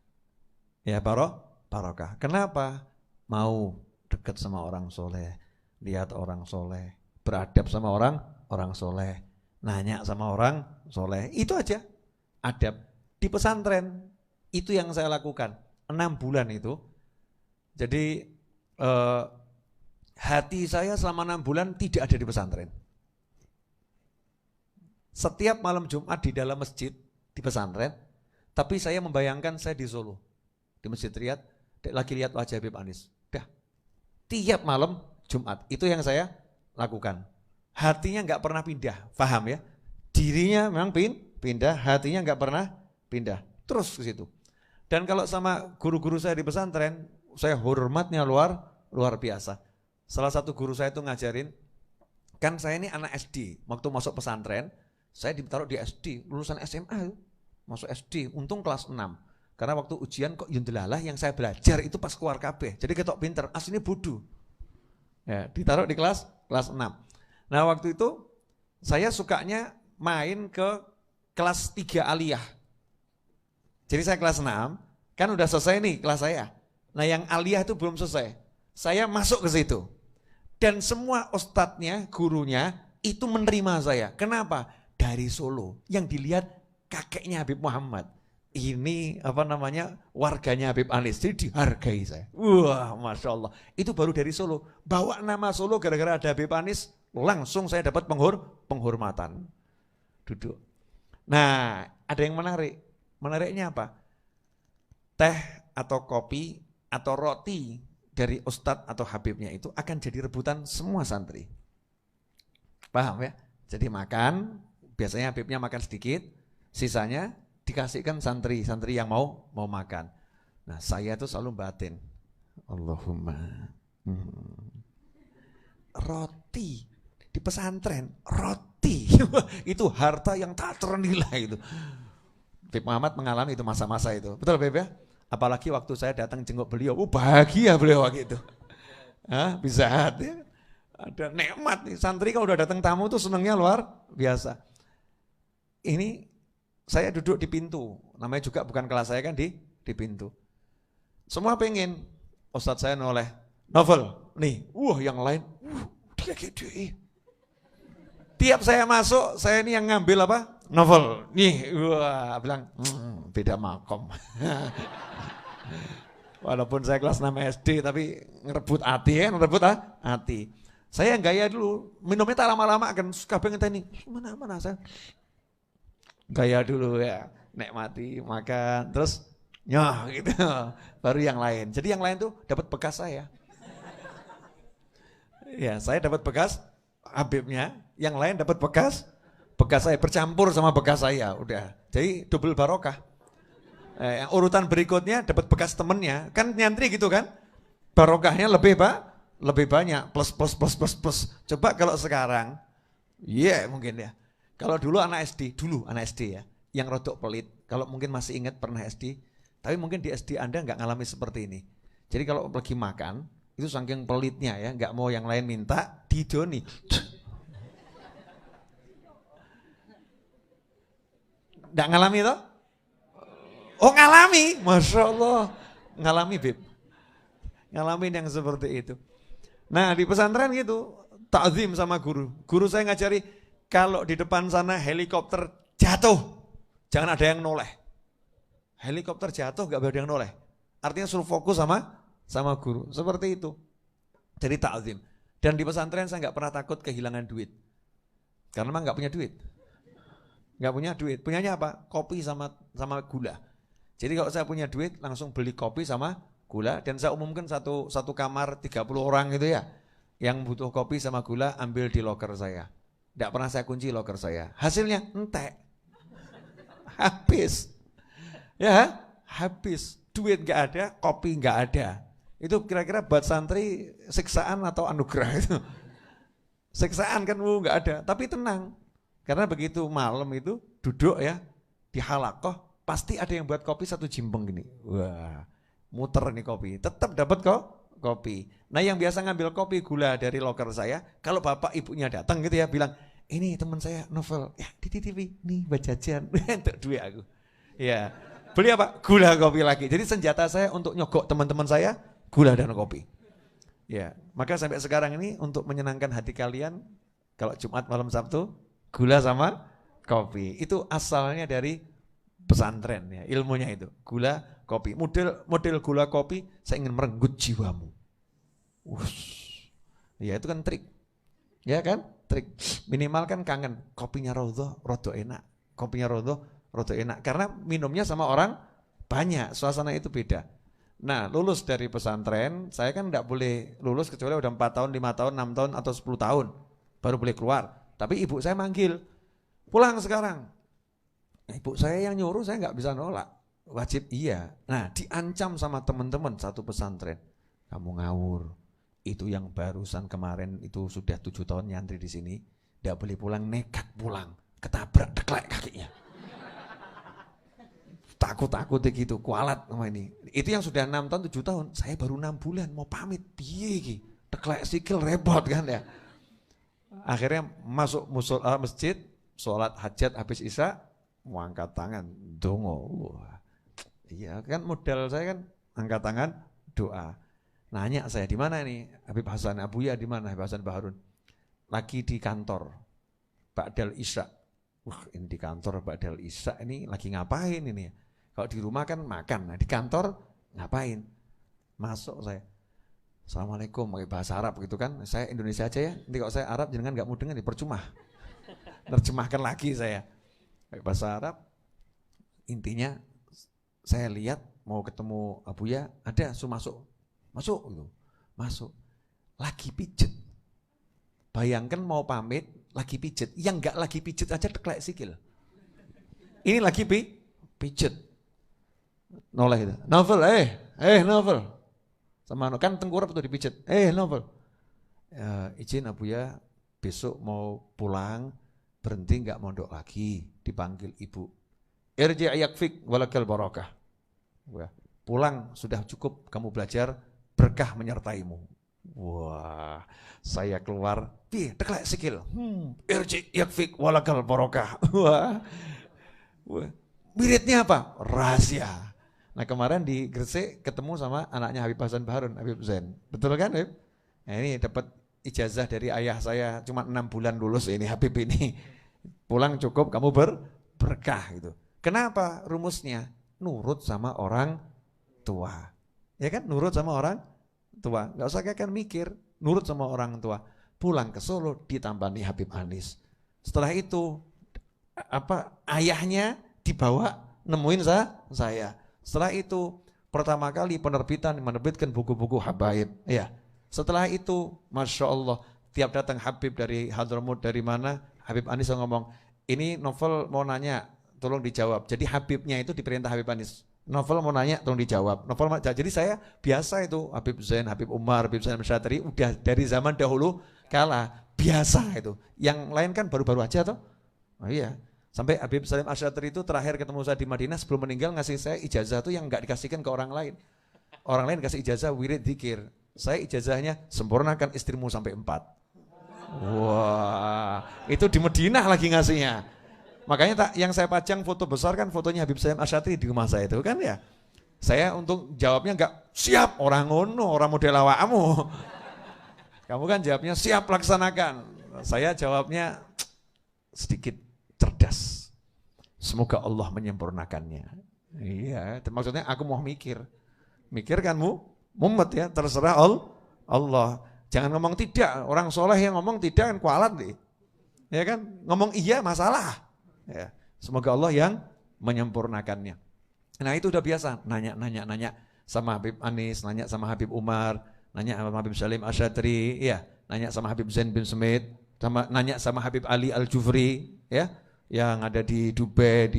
Ya, barokah. Kenapa? Mau dekat sama orang soleh, lihat orang soleh, beradab sama orang soleh, nanya sama orang soleh, itu aja adab. Di pesantren itu yang saya lakukan 6 bulan itu. Jadi hati saya selama 6 bulan tidak ada di pesantren. Setiap malam Jumat di dalam masjid di pesantren, tapi saya membayangkan saya di Solo, di Masjid Riyad, lagi lihat wajah Habib Anis. Tiap malam Jumat, itu yang saya lakukan. Hatinya nggak pernah pindah, paham ya? Dirinya memang pindah, hatinya nggak pernah pindah, terus ke situ. Dan kalau sama guru-guru saya di pesantren, saya hormatnya luar biasa. Salah satu guru saya itu ngajarin, kan saya ini anak SD, waktu masuk pesantren, saya ditaruh di SD, lulusan SMA, masuk SD, untung kelas 6. Karena waktu ujian kok yundelalah yang saya belajar itu pas keluar kabeh. Jadi ketok pinter, aslinya bodoh. Ya, ditaruh di kelas 6. Nah waktu itu saya sukanya main ke kelas 3 aliyah. Jadi saya kelas 6, kan udah selesai nih kelas saya. Nah yang aliyah itu belum selesai. Saya masuk ke situ. Dan semua ustadznya, gurunya itu menerima saya. Kenapa? Dari Solo. Yang dilihat kakeknya Habib Muhammad. Ini warganya Habib Anis, jadi dihargai saya. Wah, Masya Allah. Itu baru dari Solo. Bawa nama Solo gara-gara ada Habib Anis, langsung saya dapat penghormatan. Duduk. Nah, ada yang menarik. Menariknya apa? Teh atau kopi atau roti dari ustadz atau habibnya itu akan jadi rebutan semua santri. Paham ya? Jadi makan, biasanya habibnya makan sedikit, sisanya dikasihkan santri yang mau makan. Nah saya tuh selalu batin, Allahumma roti di pesantren, roti itu harta yang tak ternilai itu. Habib Muhammad mengalami itu masa-masa itu, betul Habib ya? Apalagi waktu saya datang jenguk beliau, bahagia beliau waktu itu. Bisa ya? Ada nikmat nih, santri kalau udah datang tamu tuh senangnya luar biasa. Ini saya duduk di pintu, namanya juga bukan kelas saya kan di pintu. Semua pengen, ustadz saya noleh, novel, nih, yang lain, dia gede. Tiap saya masuk, saya ini yang ngambil apa? Novel, nih, bilang, beda makom. Walaupun saya kelas 6 SD, tapi ngerebut hati ya, hati. Saya yang gaya dulu, minumnya tak lama-lama kan, suka pengen tanya, mana saya. Gaya dulu ya, nikmati, makan, terus nyoh gitu, baru yang lain. Jadi yang lain tuh dapat bekas saya. Ya, saya dapat bekas Habibnya, yang lain dapat bekas saya, bercampur sama bekas saya, udah. Jadi double barokah. Urutan berikutnya dapat bekas temennya, kan nyantri gitu kan, barokahnya lebih lebih banyak plus plus plus plus plus. Coba kalau sekarang, mungkin ya. Kalau dulu anak SD ya, yang rodok pelit. Kalau mungkin masih ingat pernah SD, tapi mungkin di SD Anda nggak ngalami seperti ini. Jadi kalau lagi makan, itu saking pelitnya ya, nggak mau yang lain minta, didoni. Nggak ngalami toh? Oh ngalami, Masya Allah. Ngalami Beb. Ngalamin yang seperti itu. Nah di pesantren gitu, ta'zim sama guru. Guru saya ngajari, kalau di depan sana helikopter jatuh, jangan ada yang noleh. Helikopter jatuh gak ada yang noleh. Artinya suruh fokus sama guru. Seperti itu. Jadi ta'zim. Dan di pesantren saya gak pernah takut kehilangan duit. Karena memang gak punya duit. Gak punya duit. Punyanya apa? Kopi sama gula. Jadi kalau saya punya duit langsung beli kopi sama gula. Dan saya umumkan satu kamar 30 orang gitu ya. Yang butuh kopi sama gula ambil di loker saya. Tidak pernah saya kunci loker saya. Hasilnya entek. Habis. Ya, habis. Duit gak ada, kopi gak ada. Itu kira-kira buat santri siksaan atau anugerah itu. Siksaan kan gak ada. Tapi tenang. Karena begitu malam itu duduk ya di halakoh. Pasti ada yang buat kopi satu jimbeng gini. Wah, muter nih kopi. Tetap dapat kok kopi. Nah yang biasa ngambil kopi gula dari loker saya, kalau bapak ibunya datang gitu ya bilang, ini teman saya Novel, ya di TV, nih buat jajan, untuk duit aku. Ya, beli apa? Gula kopi lagi. Jadi senjata saya untuk nyogok teman-teman saya, gula dan kopi. Ya, maka sampai sekarang ini untuk menyenangkan hati kalian, kalau Jumat malam Sabtu, gula sama kopi. Itu asalnya dari pesantren ya, ilmunya itu. Gula, kopi. Model gula kopi, saya ingin merenggut jiwamu. Ya itu kan trik. Ya kan? Trik. Minimal kan kangen. Kopinya rodo enak. Kopinya rodo enak. Karena minumnya sama orang banyak. Suasana itu beda. Nah lulus dari pesantren, saya kan tidak boleh lulus kecuali udah 4 tahun, 5 tahun, 6 tahun, atau 10 tahun. Baru boleh keluar. Tapi ibu saya manggil. Pulang sekarang. Ibu saya yang nyuruh saya nggak bisa nolak. Wajib iya. Nah diancam sama teman-teman satu pesantren. Kamu ngawur. Itu yang barusan kemarin itu sudah 7 tahun nyantri di sini. Nggak boleh pulang, nekat pulang. Ketabrak deklek kakinya. Takut gitu, kualat sama ini. Itu yang sudah 6 tahun, 7 tahun. Saya baru 6 bulan mau pamit. Piye iki? Deklek sikil repot kan ya. Akhirnya masuk masjid, sholat hajat habis isya, mau angkat tangan, dongo. Iya kan modal saya kan angkat tangan, doa. Nanya saya di mana nih Habib Hasan Abuya, di mana Habib Hasan Baharun? Lagi di kantor, Ba'dal Isya. Ini di kantor Ba'dal Isya ini lagi ngapain ini? Kalau di rumah kan makan, nah di kantor ngapain? Masuk saya. Assalamualaikum, pakai bahasa Arab gitu kan. Saya Indonesia aja ya. Nanti kalau saya Arab jangan nggak mudengan ya percuma. Terjemahkan lagi saya. Pakai bahasa Arab. Intinya saya lihat mau ketemu Abuya, ada masuk gitu. Masuk. Lagi pijet. Bayangkan mau pamit lagi pijet. Yang enggak lagi pijet aja deklek sikil. Ini lagi pijet. Noleh itu. Novel, Novel. Sama kan tengkurap tuh dipijet. Novel. Izin Abuya besok mau pulang, berhenti enggak mondok lagi, dipanggil ibu. Irji' yakfik walakal barakah. Pulang sudah cukup kamu belajar, berkah menyertaimu. Wah, saya keluar, deklek sikil. Irji' yakfik walakal barakah. Wah. Wiridnya apa? Rahasia. Nah kemarin di Gresik ketemu sama anaknya Habib Hasan Baharun, Habib Zain. Betul kan Habib? Nah, ini dapat ijazah dari ayah saya, cuma 6 bulan lulus ini Habib ini. Pulang cukup kamu berkah gitu. Kenapa rumusnya? Nurut sama orang tua. Ya kan nurut sama orang tua. Gak usah kayak mikir, nurut sama orang tua. Pulang ke Solo ditambani Habib Anis. Setelah itu ayahnya dibawa nemuin saya. Setelah itu pertama kali menerbitkan buku-buku habaib. Ya. Setelah itu Masya Allah tiap datang Habib dari Hadramut dari mana, Habib Anis ngomong, ini Novel mau nanya, tolong dijawab. Jadi Habibnya itu diperintah Habib Anis, Novel mau nanya, tolong dijawab. Jadi saya biasa itu, Habib Zain, Habib Umar, Habib Zain Asy'ari udah dari zaman dahulu kala biasa itu. Yang lain kan baru-baru aja toh. Oh iya. Sampai Habib Salim Asy'ari itu terakhir ketemu saya di Madinah sebelum meninggal ngasih saya ijazah tuh yang nggak dikasihkan ke orang lain. Orang lain kasih ijazah wirid dzikir. Saya ijazahnya sempurnakan istrimu sampai 4. Wah, itu di Madinah lagi ngasihnya. Makanya yang saya pajang foto besar kan fotonya Habib Salim Asy'ari di rumah saya itu kan ya. Saya untuk jawabnya nggak siap orang ngono, orang model awakmu. Kamu kan jawabnya siap laksanakan. Saya jawabnya sedikit cerdas. Semoga Allah menyempurnakannya. Iya, maksudnya aku mau mikir. Mikir kan mumet ya, terserah Allah. Jangan ngomong tidak, orang soleh yang ngomong tidak kan kualat deh. Ya kan, ngomong iya masalah. Ya, semoga Allah yang menyempurnakannya. Nah itu udah biasa, nanya sama Habib Anis, nanya sama Habib Umar, nanya sama Habib Salim Asy'ari, ya, nanya sama Habib Zain bin Smith, nanya sama Habib Ali Al-Jufri, ya, yang ada di Dubai,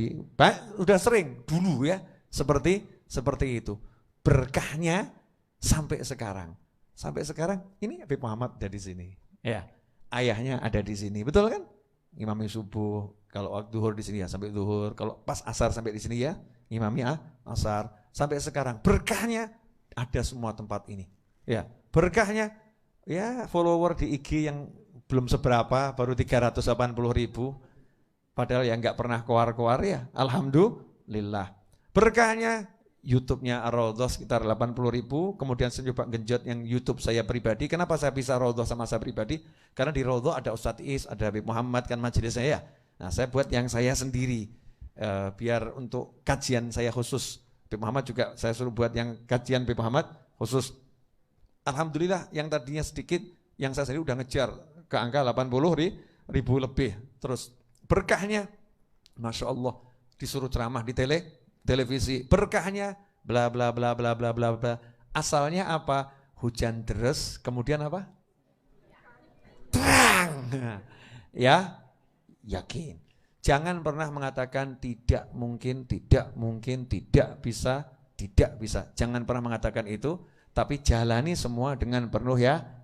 udah sering dulu ya, seperti itu. Berkahnya sampai sekarang ini Habib Muhammad ada di sini, ya, ayahnya ada di sini, betul kan? Imami subuh, kalau waktu zuhur di sini ya sampai zuhur, kalau pas asar sampai di sini ya, imami asar sampai sekarang. Berkahnya ada semua tempat ini, ya. Berkahnya ya follower di IG yang belum seberapa, baru 380.000. Padahal yang nggak pernah keluar ya, alhamdulillah. Berkahnya YouTube-nya Ar-Raudhah sekitar 80.000, kemudian saya coba genjot yang YouTube saya pribadi. Kenapa saya bisa Raudhah sama saya pribadi? Karena di Raudhah ada Ustadz Is, ada Habib Muhammad kan majelis saya. Nah saya buat yang saya sendiri, biar untuk kajian saya khusus. Habib Muhammad juga saya suruh buat yang kajian Habib Muhammad khusus. Alhamdulillah yang tadinya sedikit, yang saya sendiri udah ngejar ke angka 80.000 lebih. Terus berkahnya, Masya Allah, disuruh ceramah di televisi, berkahnya bla bla bla bla bla bla bla. Asalnya apa? Hujan deras, kemudian apa? Terang. Ya, yakin. Jangan pernah mengatakan tidak mungkin, tidak bisa. Jangan pernah mengatakan itu, tapi jalani semua dengan penuh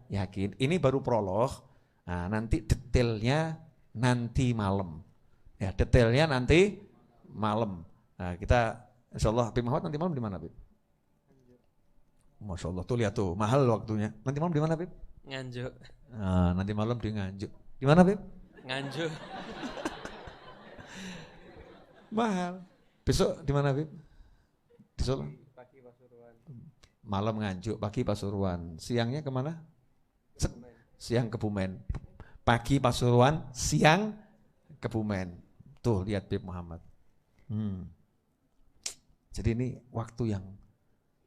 yakin. Ini baru prolog. Nah, nanti detailnya nanti malam. Ya, detailnya nanti malam. Nah, kita insyaallah Habib Muhammad nanti malam di mana, Habib? Masya Allah, tuh lihat tuh, mahal waktunya. Nanti malam di mana, Habib? Nganjuk. Nah, nanti malam di Nganjuk. Di mana, Habib? Nganjuk. Mahal. Besok di mana, Habib? Di Solo? Pagi Pasuruan. Malam Nganjuk, pagi Pasuruan. Siangnya kemana? Siang Kebumen. Pagi Pasuruan, siang Kebumen. Tuh lihat Habib Muhammad. Jadi ini waktu yang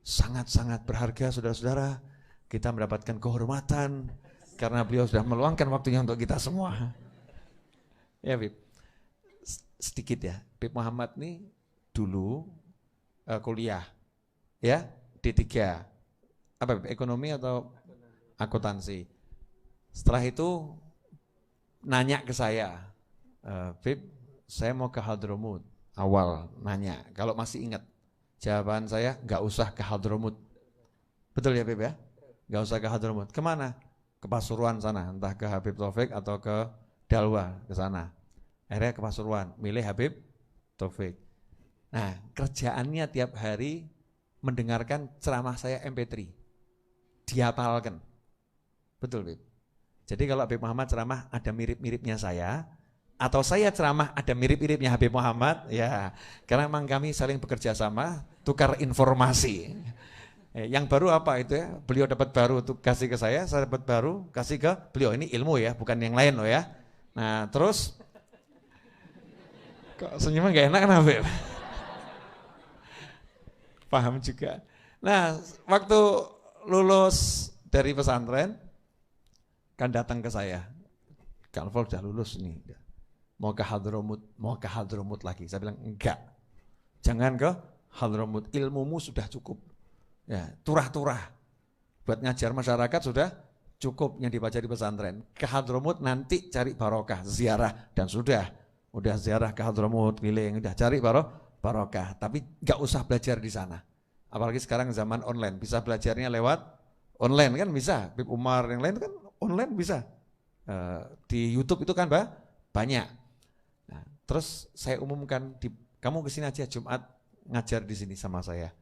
sangat-sangat berharga, saudara-saudara. Kita mendapatkan kehormatan karena beliau sudah meluangkan waktunya untuk kita semua. Ya, Habib. Sedikit ya, Habib Muhammad nih dulu kuliah, ya, D3. Apa, Habib? Ekonomi atau akuntansi. Setelah itu nanya ke saya, Habib, saya mau ke Hadramut. Awal nanya, kalau masih ingat, jawaban saya nggak usah ke Hadramut. Betul ya, Habib ya? Nggak usah ke Hadramut. Kemana? Ke Pasuruan sana, entah ke Habib Taufik atau ke Dalwa ke sana. Akhirnya ke Pasuruan, milih Habib Taufik. Nah, kerjaannya tiap hari mendengarkan ceramah saya MP3. Dihafalkan. Betul, Habib. Jadi kalau Habib Muhammad ceramah ada mirip-miripnya saya, atau saya ceramah ada mirip-miripnya Habib Muhammad, ya, karena memang kami saling bekerja sama, tukar informasi. Yang baru apa itu ya, beliau dapat baru untuk kasih ke saya dapat baru kasih ke beliau. Ini ilmu ya, bukan yang lain loh ya. Nah terus, kok senyumnya gak enak kan Habib? Paham juga. Nah waktu lulus dari pesantren, kan datang ke saya, Kak Alfol sudah lulus nih, mau ke Hadramut lagi. Saya bilang enggak, jangan ke Hadramut, ilmumu sudah cukup. Ya, turah-turah buat ngajar masyarakat sudah cukup yang dibaca di pesantren. Ke Hadramut nanti cari barokah, ziarah, dan sudah ziarah ke Hadramut, keliling, udah cari barokah. Tapi nggak usah belajar di sana. Apalagi sekarang zaman online, bisa belajarnya lewat online kan bisa. Habib Umar yang lain kan online bisa. Di YouTube itu kan banyak. Nah, terus saya umumkan, kamu kesini aja Jumat ngajar di sini sama saya.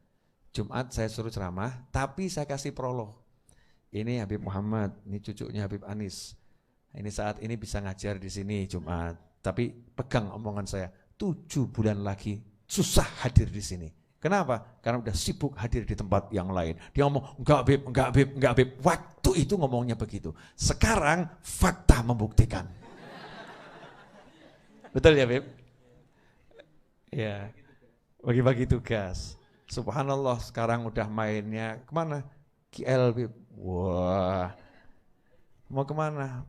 Jumat saya suruh ceramah, tapi saya kasih prolog. Ini Habib Muhammad, ini cucunya Habib Anis. Ini saat ini bisa ngajar di sini Jumat. Tapi pegang omongan saya, 7 bulan lagi susah hadir di sini. Kenapa? Karena udah sibuk hadir di tempat yang lain. Dia ngomong, enggak Habib. Waktu itu ngomongnya begitu. Sekarang fakta membuktikan. Betul ya Habib? Ya, bagi-bagi tugas. Subhanallah sekarang udah mainnya kemana? KL Habib. Wah, mau kemana?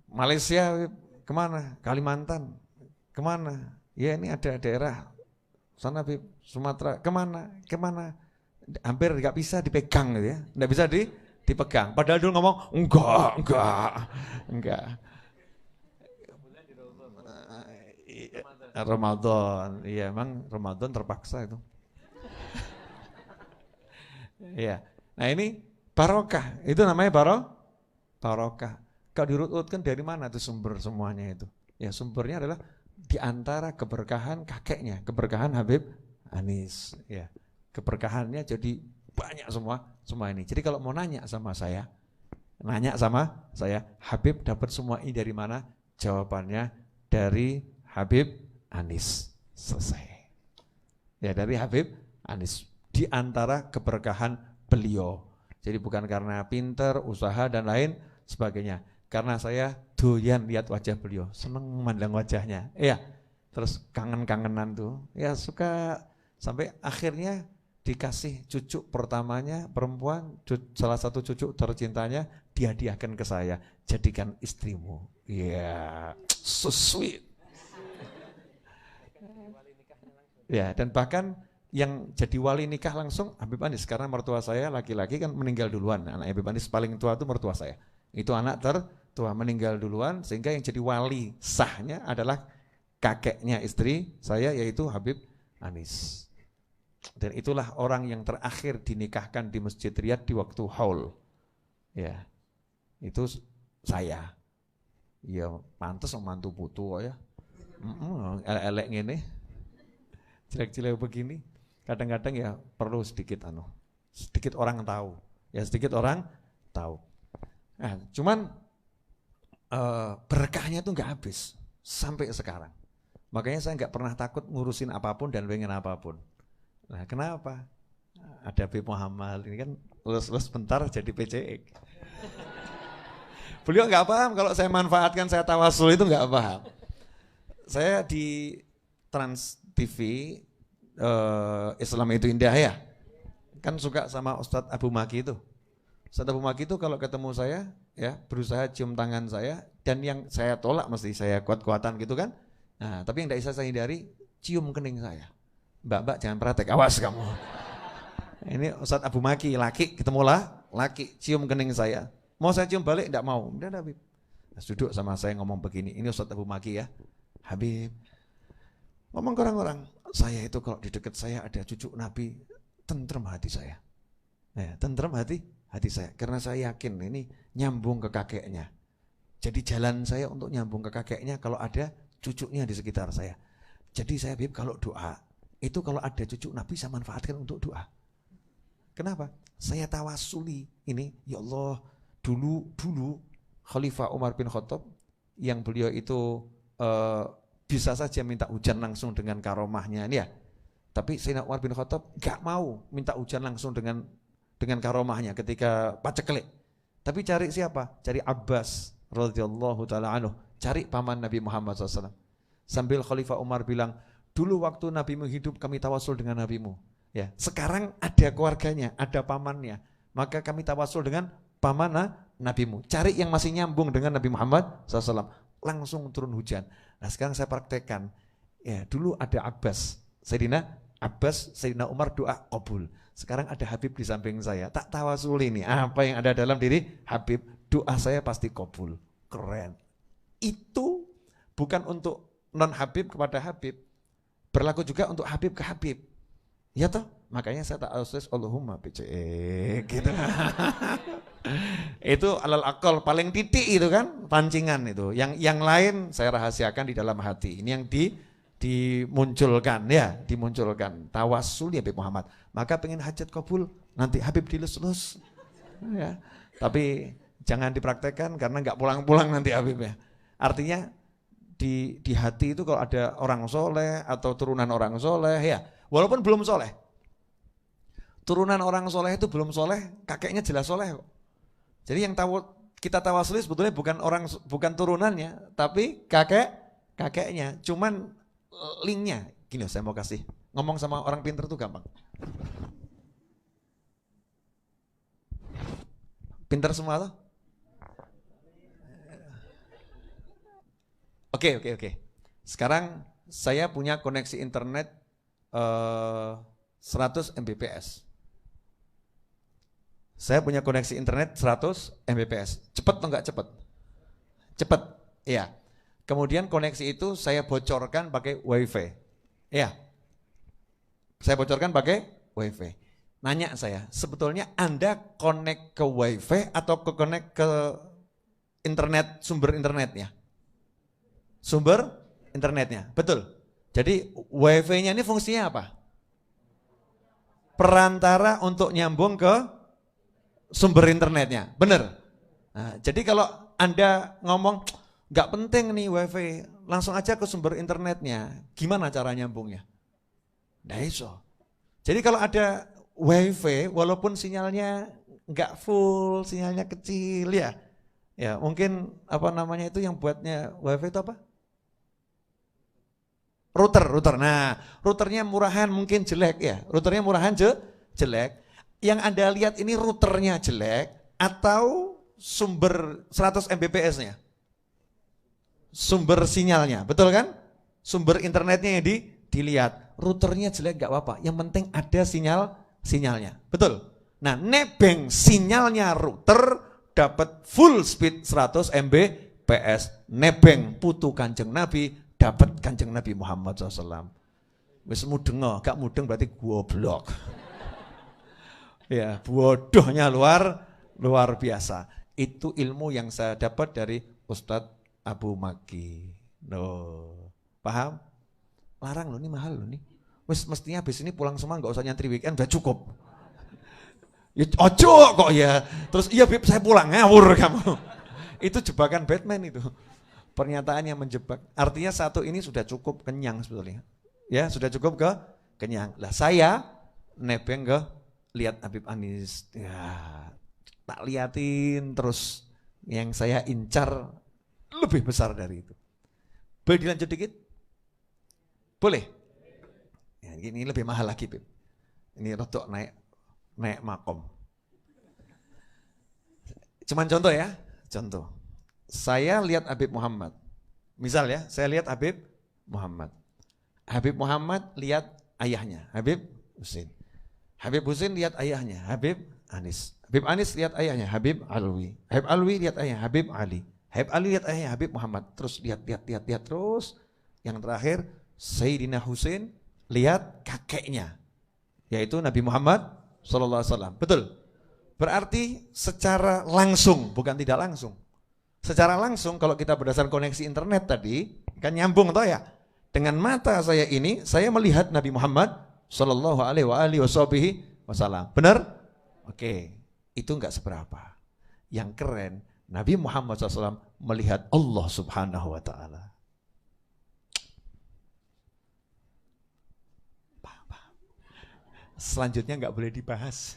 Malaysia Habib. Kemana? Kalimantan. Kemana? Ya ini ada daerah sana Habib, Sumatera. Kemana? Hampir nggak bisa dipegang gitu ya, nggak bisa dipegang. Padahal dulu ngomong enggak. Ramadan, iya emang Ramadan terpaksa itu. Iya. Nah ini barokah, itu namanya barokah. Kalau diurut-urutkan dari mana tuh sumber semuanya itu? Ya sumbernya adalah di antara keberkahan kakeknya, keberkahan Habib Anis. Ya, keberkahannya jadi banyak semua ini. Jadi kalau mau nanya sama saya, Habib dapat semua ini dari mana? Jawabannya dari Habib Anis. Selesai. Ya dari Habib Anis. Di antara keberkahan beliau. Jadi bukan karena pinter, usaha dan lain sebagainya. Karena saya doyan lihat wajah beliau, seneng memandang wajahnya. Iya. Terus kangen-kangenan tuh. Ya suka sampai akhirnya dikasih cucu pertamanya perempuan, salah satu cucu tercintanya dihadiahkan ke saya, jadikan istrimu. Iya, so sweet. Ya, dan bahkan yang jadi wali nikah langsung Habib Anis, karena mertua saya laki-laki kan meninggal duluan. Anak Habib Anis paling tua itu mertua saya. Itu anak tertua meninggal duluan, sehingga yang jadi wali sahnya adalah kakeknya istri saya, yaitu Habib Anis. Dan itulah orang yang terakhir dinikahkan di Masjid Riyadh di waktu haul. Ya, itu saya. Ya pantes mantu putu ya. Elek ngene. Jelek-jelek begini. Kadang-kadang ya perlu sedikit orang tahu. Ya sedikit orang tahu. Nah, cuman berkahnya tuh nggak habis sampai sekarang. Makanya saya nggak pernah takut ngurusin apapun dan pengen apapun. Nah, kenapa? Ada Habib Muhammad ini kan lulus bentar jadi PCX. Beliau nggak paham kalau saya manfaatkan, saya tawasul itu nggak paham. Saya di Trans TV Islam itu indah ya. Kan suka sama Ustadz Abu Maki itu. Ustadz Abu Maki itu kalau ketemu saya ya berusaha cium tangan saya, dan yang saya tolak mesti saya kuat-kuatan gitu kan. Nah, tapi yang tidak bisa saya hindari cium kening saya. Mbak jangan praktek, awas kamu. Ini Ustadz Abu Maki, laki, ketemulah laki, cium kening saya. Mau saya cium balik, enggak mau. Udah Habib. Nah, duduk sama saya ngomong begini, ini Ustadz Abu Maki ya. Habib, ngomong ke orang-orang, saya itu kalau di dekat saya ada cucu Nabi, tentrem hati saya. Ya, tentrem hati saya. Karena saya yakin ini nyambung ke kakeknya. Jadi jalan saya untuk nyambung ke kakeknya kalau ada cucunya di sekitar saya. Jadi saya Habib kalau doa, itu kalau ada cucu Nabi saya manfaatkan untuk doa. Kenapa? Saya tawasuli ini, ya Allah, dulu Khalifah Umar bin Khattab yang beliau itu bisa saja minta hujan langsung dengan karomahnya ini ya. Tapi Sayyidina Umar bin Khattab gak mau minta hujan langsung dengan karomahnya ketika paceklik. Tapi cari siapa? Cari Abbas radhiyallahu taala anhu, cari paman Nabi Muhammad SAW. Sambil Khalifah Umar bilang, dulu waktu nabimu hidup kami tawasul dengan nabimu. Ya, sekarang ada keluarganya, ada pamannya, maka kami tawasul dengan paman nabimu. Cari yang masih nyambung dengan Nabi Muhammad SAW. Langsung turun hujan. Nah sekarang saya praktekkan. Ya, dulu ada Abbas, Sayyidina Umar doa qabul. Sekarang ada Habib di samping saya. Tak tawasuli nih, apa yang ada dalam diri Habib, doa saya pasti qabul. Keren. Itu bukan untuk non Habib kepada Habib. berlaku juga untuk Habib ke Habib. Ya toh? Makanya saya tak ausis Allahumma BCE gitu. Itu alal akal paling titik itu kan pancingan itu. Yang lain saya rahasiakan di dalam hati. Ini yang dimunculkan ya, dimunculkan tawassul ya Habib Muhammad. Maka pengen hajat kabul nanti Habib dilus-lus. Ya. Tapi jangan dipraktekkan karena nggak pulang-pulang nanti Habib ya. Artinya di hati itu kalau ada orang soleh atau turunan orang soleh ya, walaupun belum soleh, turunan orang soleh itu belum soleh, kakeknya jelas soleh kok. Jadi yang kita tawasuli sebetulnya bukan turunannya, tapi kakeknya. Cuman linknya, gini saya mau kasih, ngomong sama orang pinter tuh gampang. Pinter semua tuh? Oke. Sekarang saya punya koneksi internet 100 Mbps. Saya punya koneksi internet 100 Mbps. Cepat atau enggak cepat? Cepat, iya. Kemudian koneksi itu saya bocorkan pakai WiFi. Iya. Saya bocorkan pakai WiFi. Nanya saya, sebetulnya Anda connect ke WiFi atau connect ke internet, sumber internetnya? Sumber internetnya, betul. Jadi WiFi-nya ini fungsinya apa? Perantara untuk nyambung ke sumber internetnya, benar. Nah, jadi kalau Anda ngomong nggak penting nih WiFi, langsung aja ke sumber internetnya, gimana cara nyambungnya? Nah iso. Jadi kalau ada WiFi, walaupun sinyalnya nggak full, sinyalnya kecil ya mungkin apa namanya itu yang buatnya WiFi itu apa? Router. Nah, routernya murahan mungkin jelek ya. Routernya murahan jelek. Yang Anda lihat ini routernya jelek atau sumber 100 Mbps-nya? Sumber sinyalnya, betul kan? Sumber internetnya yang dilihat. Routernya jelek gak apa-apa, yang penting ada sinyalnya. Betul. Nah, nebeng sinyalnya router dapat full speed 100 Mbps. Nebeng putu Kanjeng Nabi dapat Kanjeng Nabi Muhammad SAW. Wis mudeng, gak mudeng berarti goblok. Ya, bodohnya luar biasa. Itu ilmu yang saya dapat dari Ustadz Abu Maki. Paham? Larang loh, ini mahal loh nih. Wis mestinya habis ini pulang semua gak usah nyantri weekend, udah cukup. Ya ojo kok ya. Terus iya Bib saya pulang, ngawur kamu. Itu jebakan Batman itu. Pernyataan yang menjebak. Artinya satu ini sudah cukup kenyang sebetulnya. Ya, sudah cukup kenyang. Lah saya nebeng ke lihat Habib Anis. Ya, tak liatin terus yang saya incar lebih besar dari itu. Boleh dilanjut dikit? Boleh? Ya, ini lebih mahal lagi, Bib. Ini rotok naik makom. Cuman contoh ya, contoh. Saya lihat Habib Muhammad. Misal ya, saya lihat Habib Muhammad. Habib Muhammad lihat ayahnya, Habib Husin. Habib Husin lihat ayahnya, Habib Anis. Habib Anis lihat ayahnya, Habib Alwi. Habib Alwi lihat ayahnya, Habib Ali. Habib Ali lihat ayahnya, Habib Muhammad. Terus lihat terus. Yang terakhir, Sayyidina Husin lihat kakeknya, yaitu Nabi Muhammad SAW. Betul? Berarti secara langsung, bukan tidak langsung. Secara langsung kalau kita berdasarkan koneksi internet tadi, kan nyambung toh ya. Dengan mata saya ini, saya melihat Nabi Muhammad Sallallahu Alaihi Wasallam. Benar? Oke, itu enggak seberapa. Yang keren, Nabi Muhammad SAW melihat Allah Subhanahu Wa Taala. Selanjutnya enggak boleh dibahas.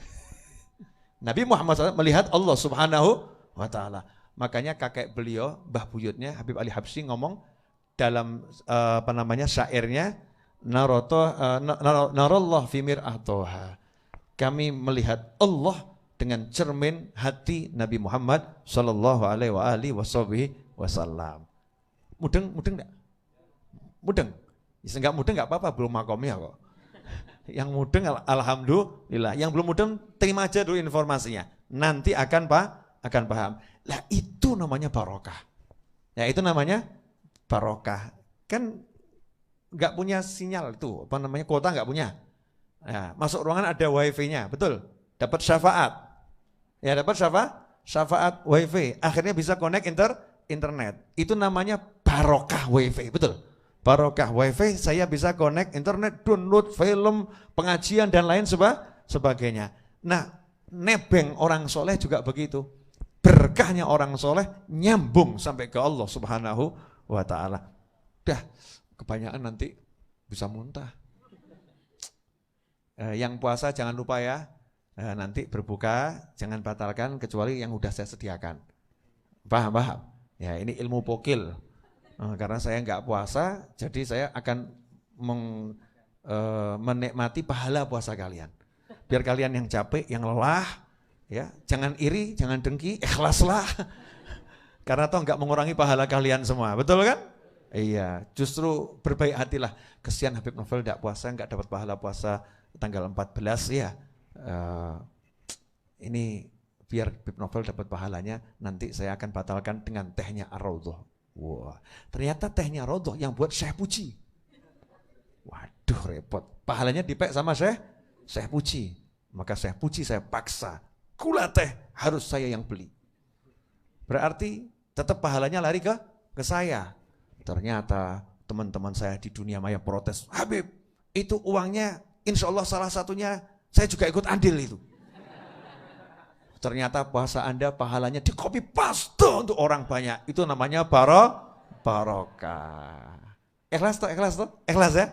Nabi Muhammad SAW melihat Allah Subhanahu Wa Taala. Makanya kakek beliau, Mbah Buyutnya, Habib Ali Habsyi ngomong dalam syairnya, narallah fi mir'atoha. Kami melihat Allah dengan cermin hati Nabi Muhammad sallallahu alaihi wasallam. Mudeng enggak? Mudeng. Enggak mudeng enggak apa-apa, belum makomnya kok. Yang mudeng alhamdulillah, yang belum mudeng terima aja dulu informasinya. Nanti akan paham. Lah itu namanya barokah. Ya itu namanya barokah. Kan nggak punya sinyal itu, apa namanya, kuota nggak punya. Nah, masuk ruangan ada wifi-nya, betul. Dapat syafaat. Ya, dapat syafaat wifi. Akhirnya bisa connect internet. Itu namanya barokah wifi, betul. Barokah wifi, saya bisa connect internet, download film, pengajian dan lain sebagainya. Nah, nebeng orang soleh juga begitu. Berkahnya orang soleh nyambung sampai ke Allah Subhanahu wa ta'ala. Dah, kebanyakan nanti bisa muntah. Yang puasa jangan lupa ya, nanti berbuka jangan batalkan kecuali yang udah saya sediakan. Paham? Ya, ini ilmu pokil. Karena saya nggak puasa, jadi saya akan menikmati pahala puasa kalian. Biar kalian yang capek, yang lelah, ya, jangan iri, jangan dengki, ikhlaslah. Karena toh enggak mengurangi pahala kalian semua, betul kan? Iya, justru berbaik hatilah. Kesian Habib Novel enggak puasa, enggak dapat pahala puasa tanggal 14 ya. Ini biar Habib Novel dapat pahalanya, nanti saya akan batalkan dengan tehnya Ar-Raudhah. Wah, ternyata tehnya Raudhah yang buat Syekh Puji. Waduh, repot. Pahalanya dipek sama Syekh Puji. Maka Syekh Puji saya paksa. Gula teh harus saya yang beli. Berarti tetap pahalanya lari ke saya. Ternyata teman-teman saya di dunia maya protes. Habib, itu uangnya insya Allah salah satunya saya juga ikut andil itu. Ternyata puasa Anda pahalanya di copy paste untuk orang banyak. Itu namanya barokah. Ikhlas toh? Ikhlas ya?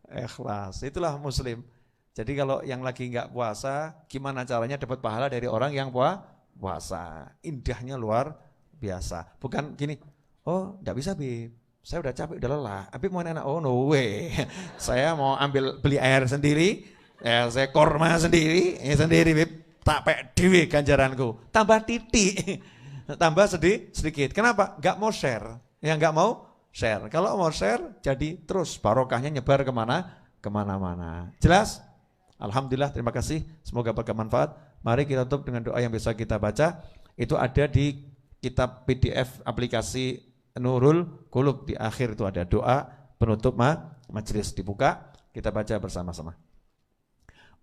Ikhlas, itulah muslim. Jadi kalau yang lagi nggak puasa, gimana caranya dapat pahala dari orang yang puasa? Indahnya luar biasa. Bukan gini, oh nggak bisa Bib, saya udah capek, udah lelah. Habib mau enak, oh no way. Saya mau beli air sendiri, saya korma sendiri Bib. Tak pek dewe ganjaranku. Tambah titik, tambah sedikit. Kenapa? Nggak mau share. Yang nggak mau share. Kalau mau share, jadi terus barokahnya nyebar kemana-mana. Jelas? Alhamdulillah, terima kasih. Semoga bermanfaat. Mari kita tutup dengan doa yang bisa kita baca. Itu ada di kitab PDF aplikasi Nurul Qulub. Di akhir itu ada doa penutup majelis. Dibuka, kita baca bersama-sama.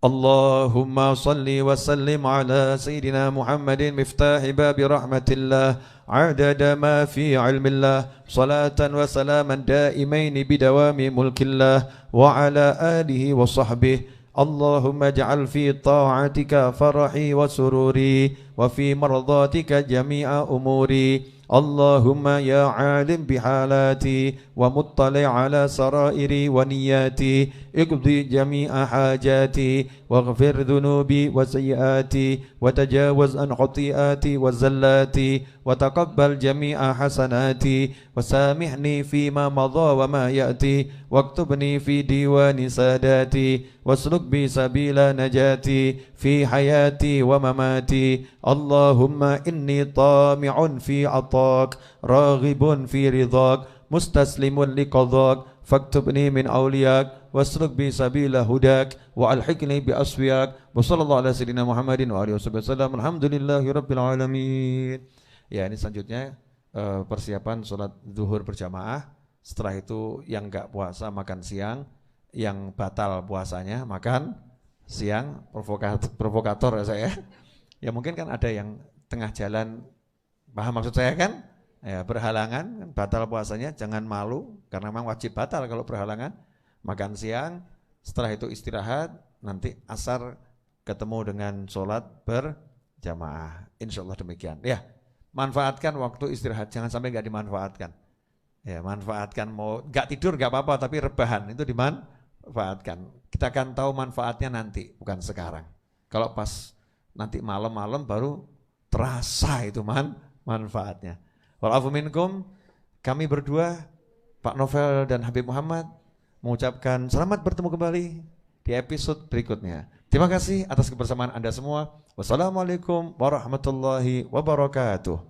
Allahumma salli wa sallim ala Sayyidina Muhammadin miftahi babi rahmatillah adada ma fi ilmillah salatan wa salaman daimaini bidawami mulkillah wa ala alihi wa sahbihi. اللهم اجعل في طاعتك فرحي وسروري وفي مرضاتك جميع أموري اللهم يا عالم بحالاتي ومطلع على سرائري ونياتي اقضي جميع حاجاتي واغفر ذنوبي وسيئاتي وتجاوز عن خطيئاتي وزلاتي وتقبل جميع حسناتي وسامحني فيما مضى وما يأتي واكتبني في ديوان ساداتي واسلك بي سبيل نجاتي في حياتي ومماتي اللهم إني طامع في عطاك راغب في رضاك مستسلم لقضاك فاكتبني من أولياك واسلك بي سبيل هداك وألحقني بأصفياك وصلى الله على سيدنا محمد وآله وسلم الحمد لله رب العالمين. Ya, ini selanjutnya persiapan sholat zuhur berjamaah. Setelah itu yang enggak puasa makan siang, yang batal puasanya makan siang. Provokator ya saya. Ya mungkin kan ada yang tengah jalan, paham maksud saya kan? Ya, berhalangan, batal puasanya, jangan malu karena memang wajib batal kalau berhalangan. Makan siang, setelah itu istirahat, nanti asar ketemu dengan sholat berjamaah. Insya Allah demikian. Ya, manfaatkan waktu istirahat, jangan sampai nggak dimanfaatkan. Ya, manfaatkan, mau nggak tidur nggak apa-apa, tapi rebahan itu dimanfaatkan. Kita akan tahu manfaatnya nanti, bukan sekarang. Kalau pas nanti malam-malam baru terasa itu manfaatnya. Walafu minkum, kami berdua, Pak Novel dan Habib Muhammad, mengucapkan selamat bertemu kembali di episode berikutnya. Terima kasih atas kebersamaan Anda semua. Wassalamualaikum warahmatullahi wabarakatuh.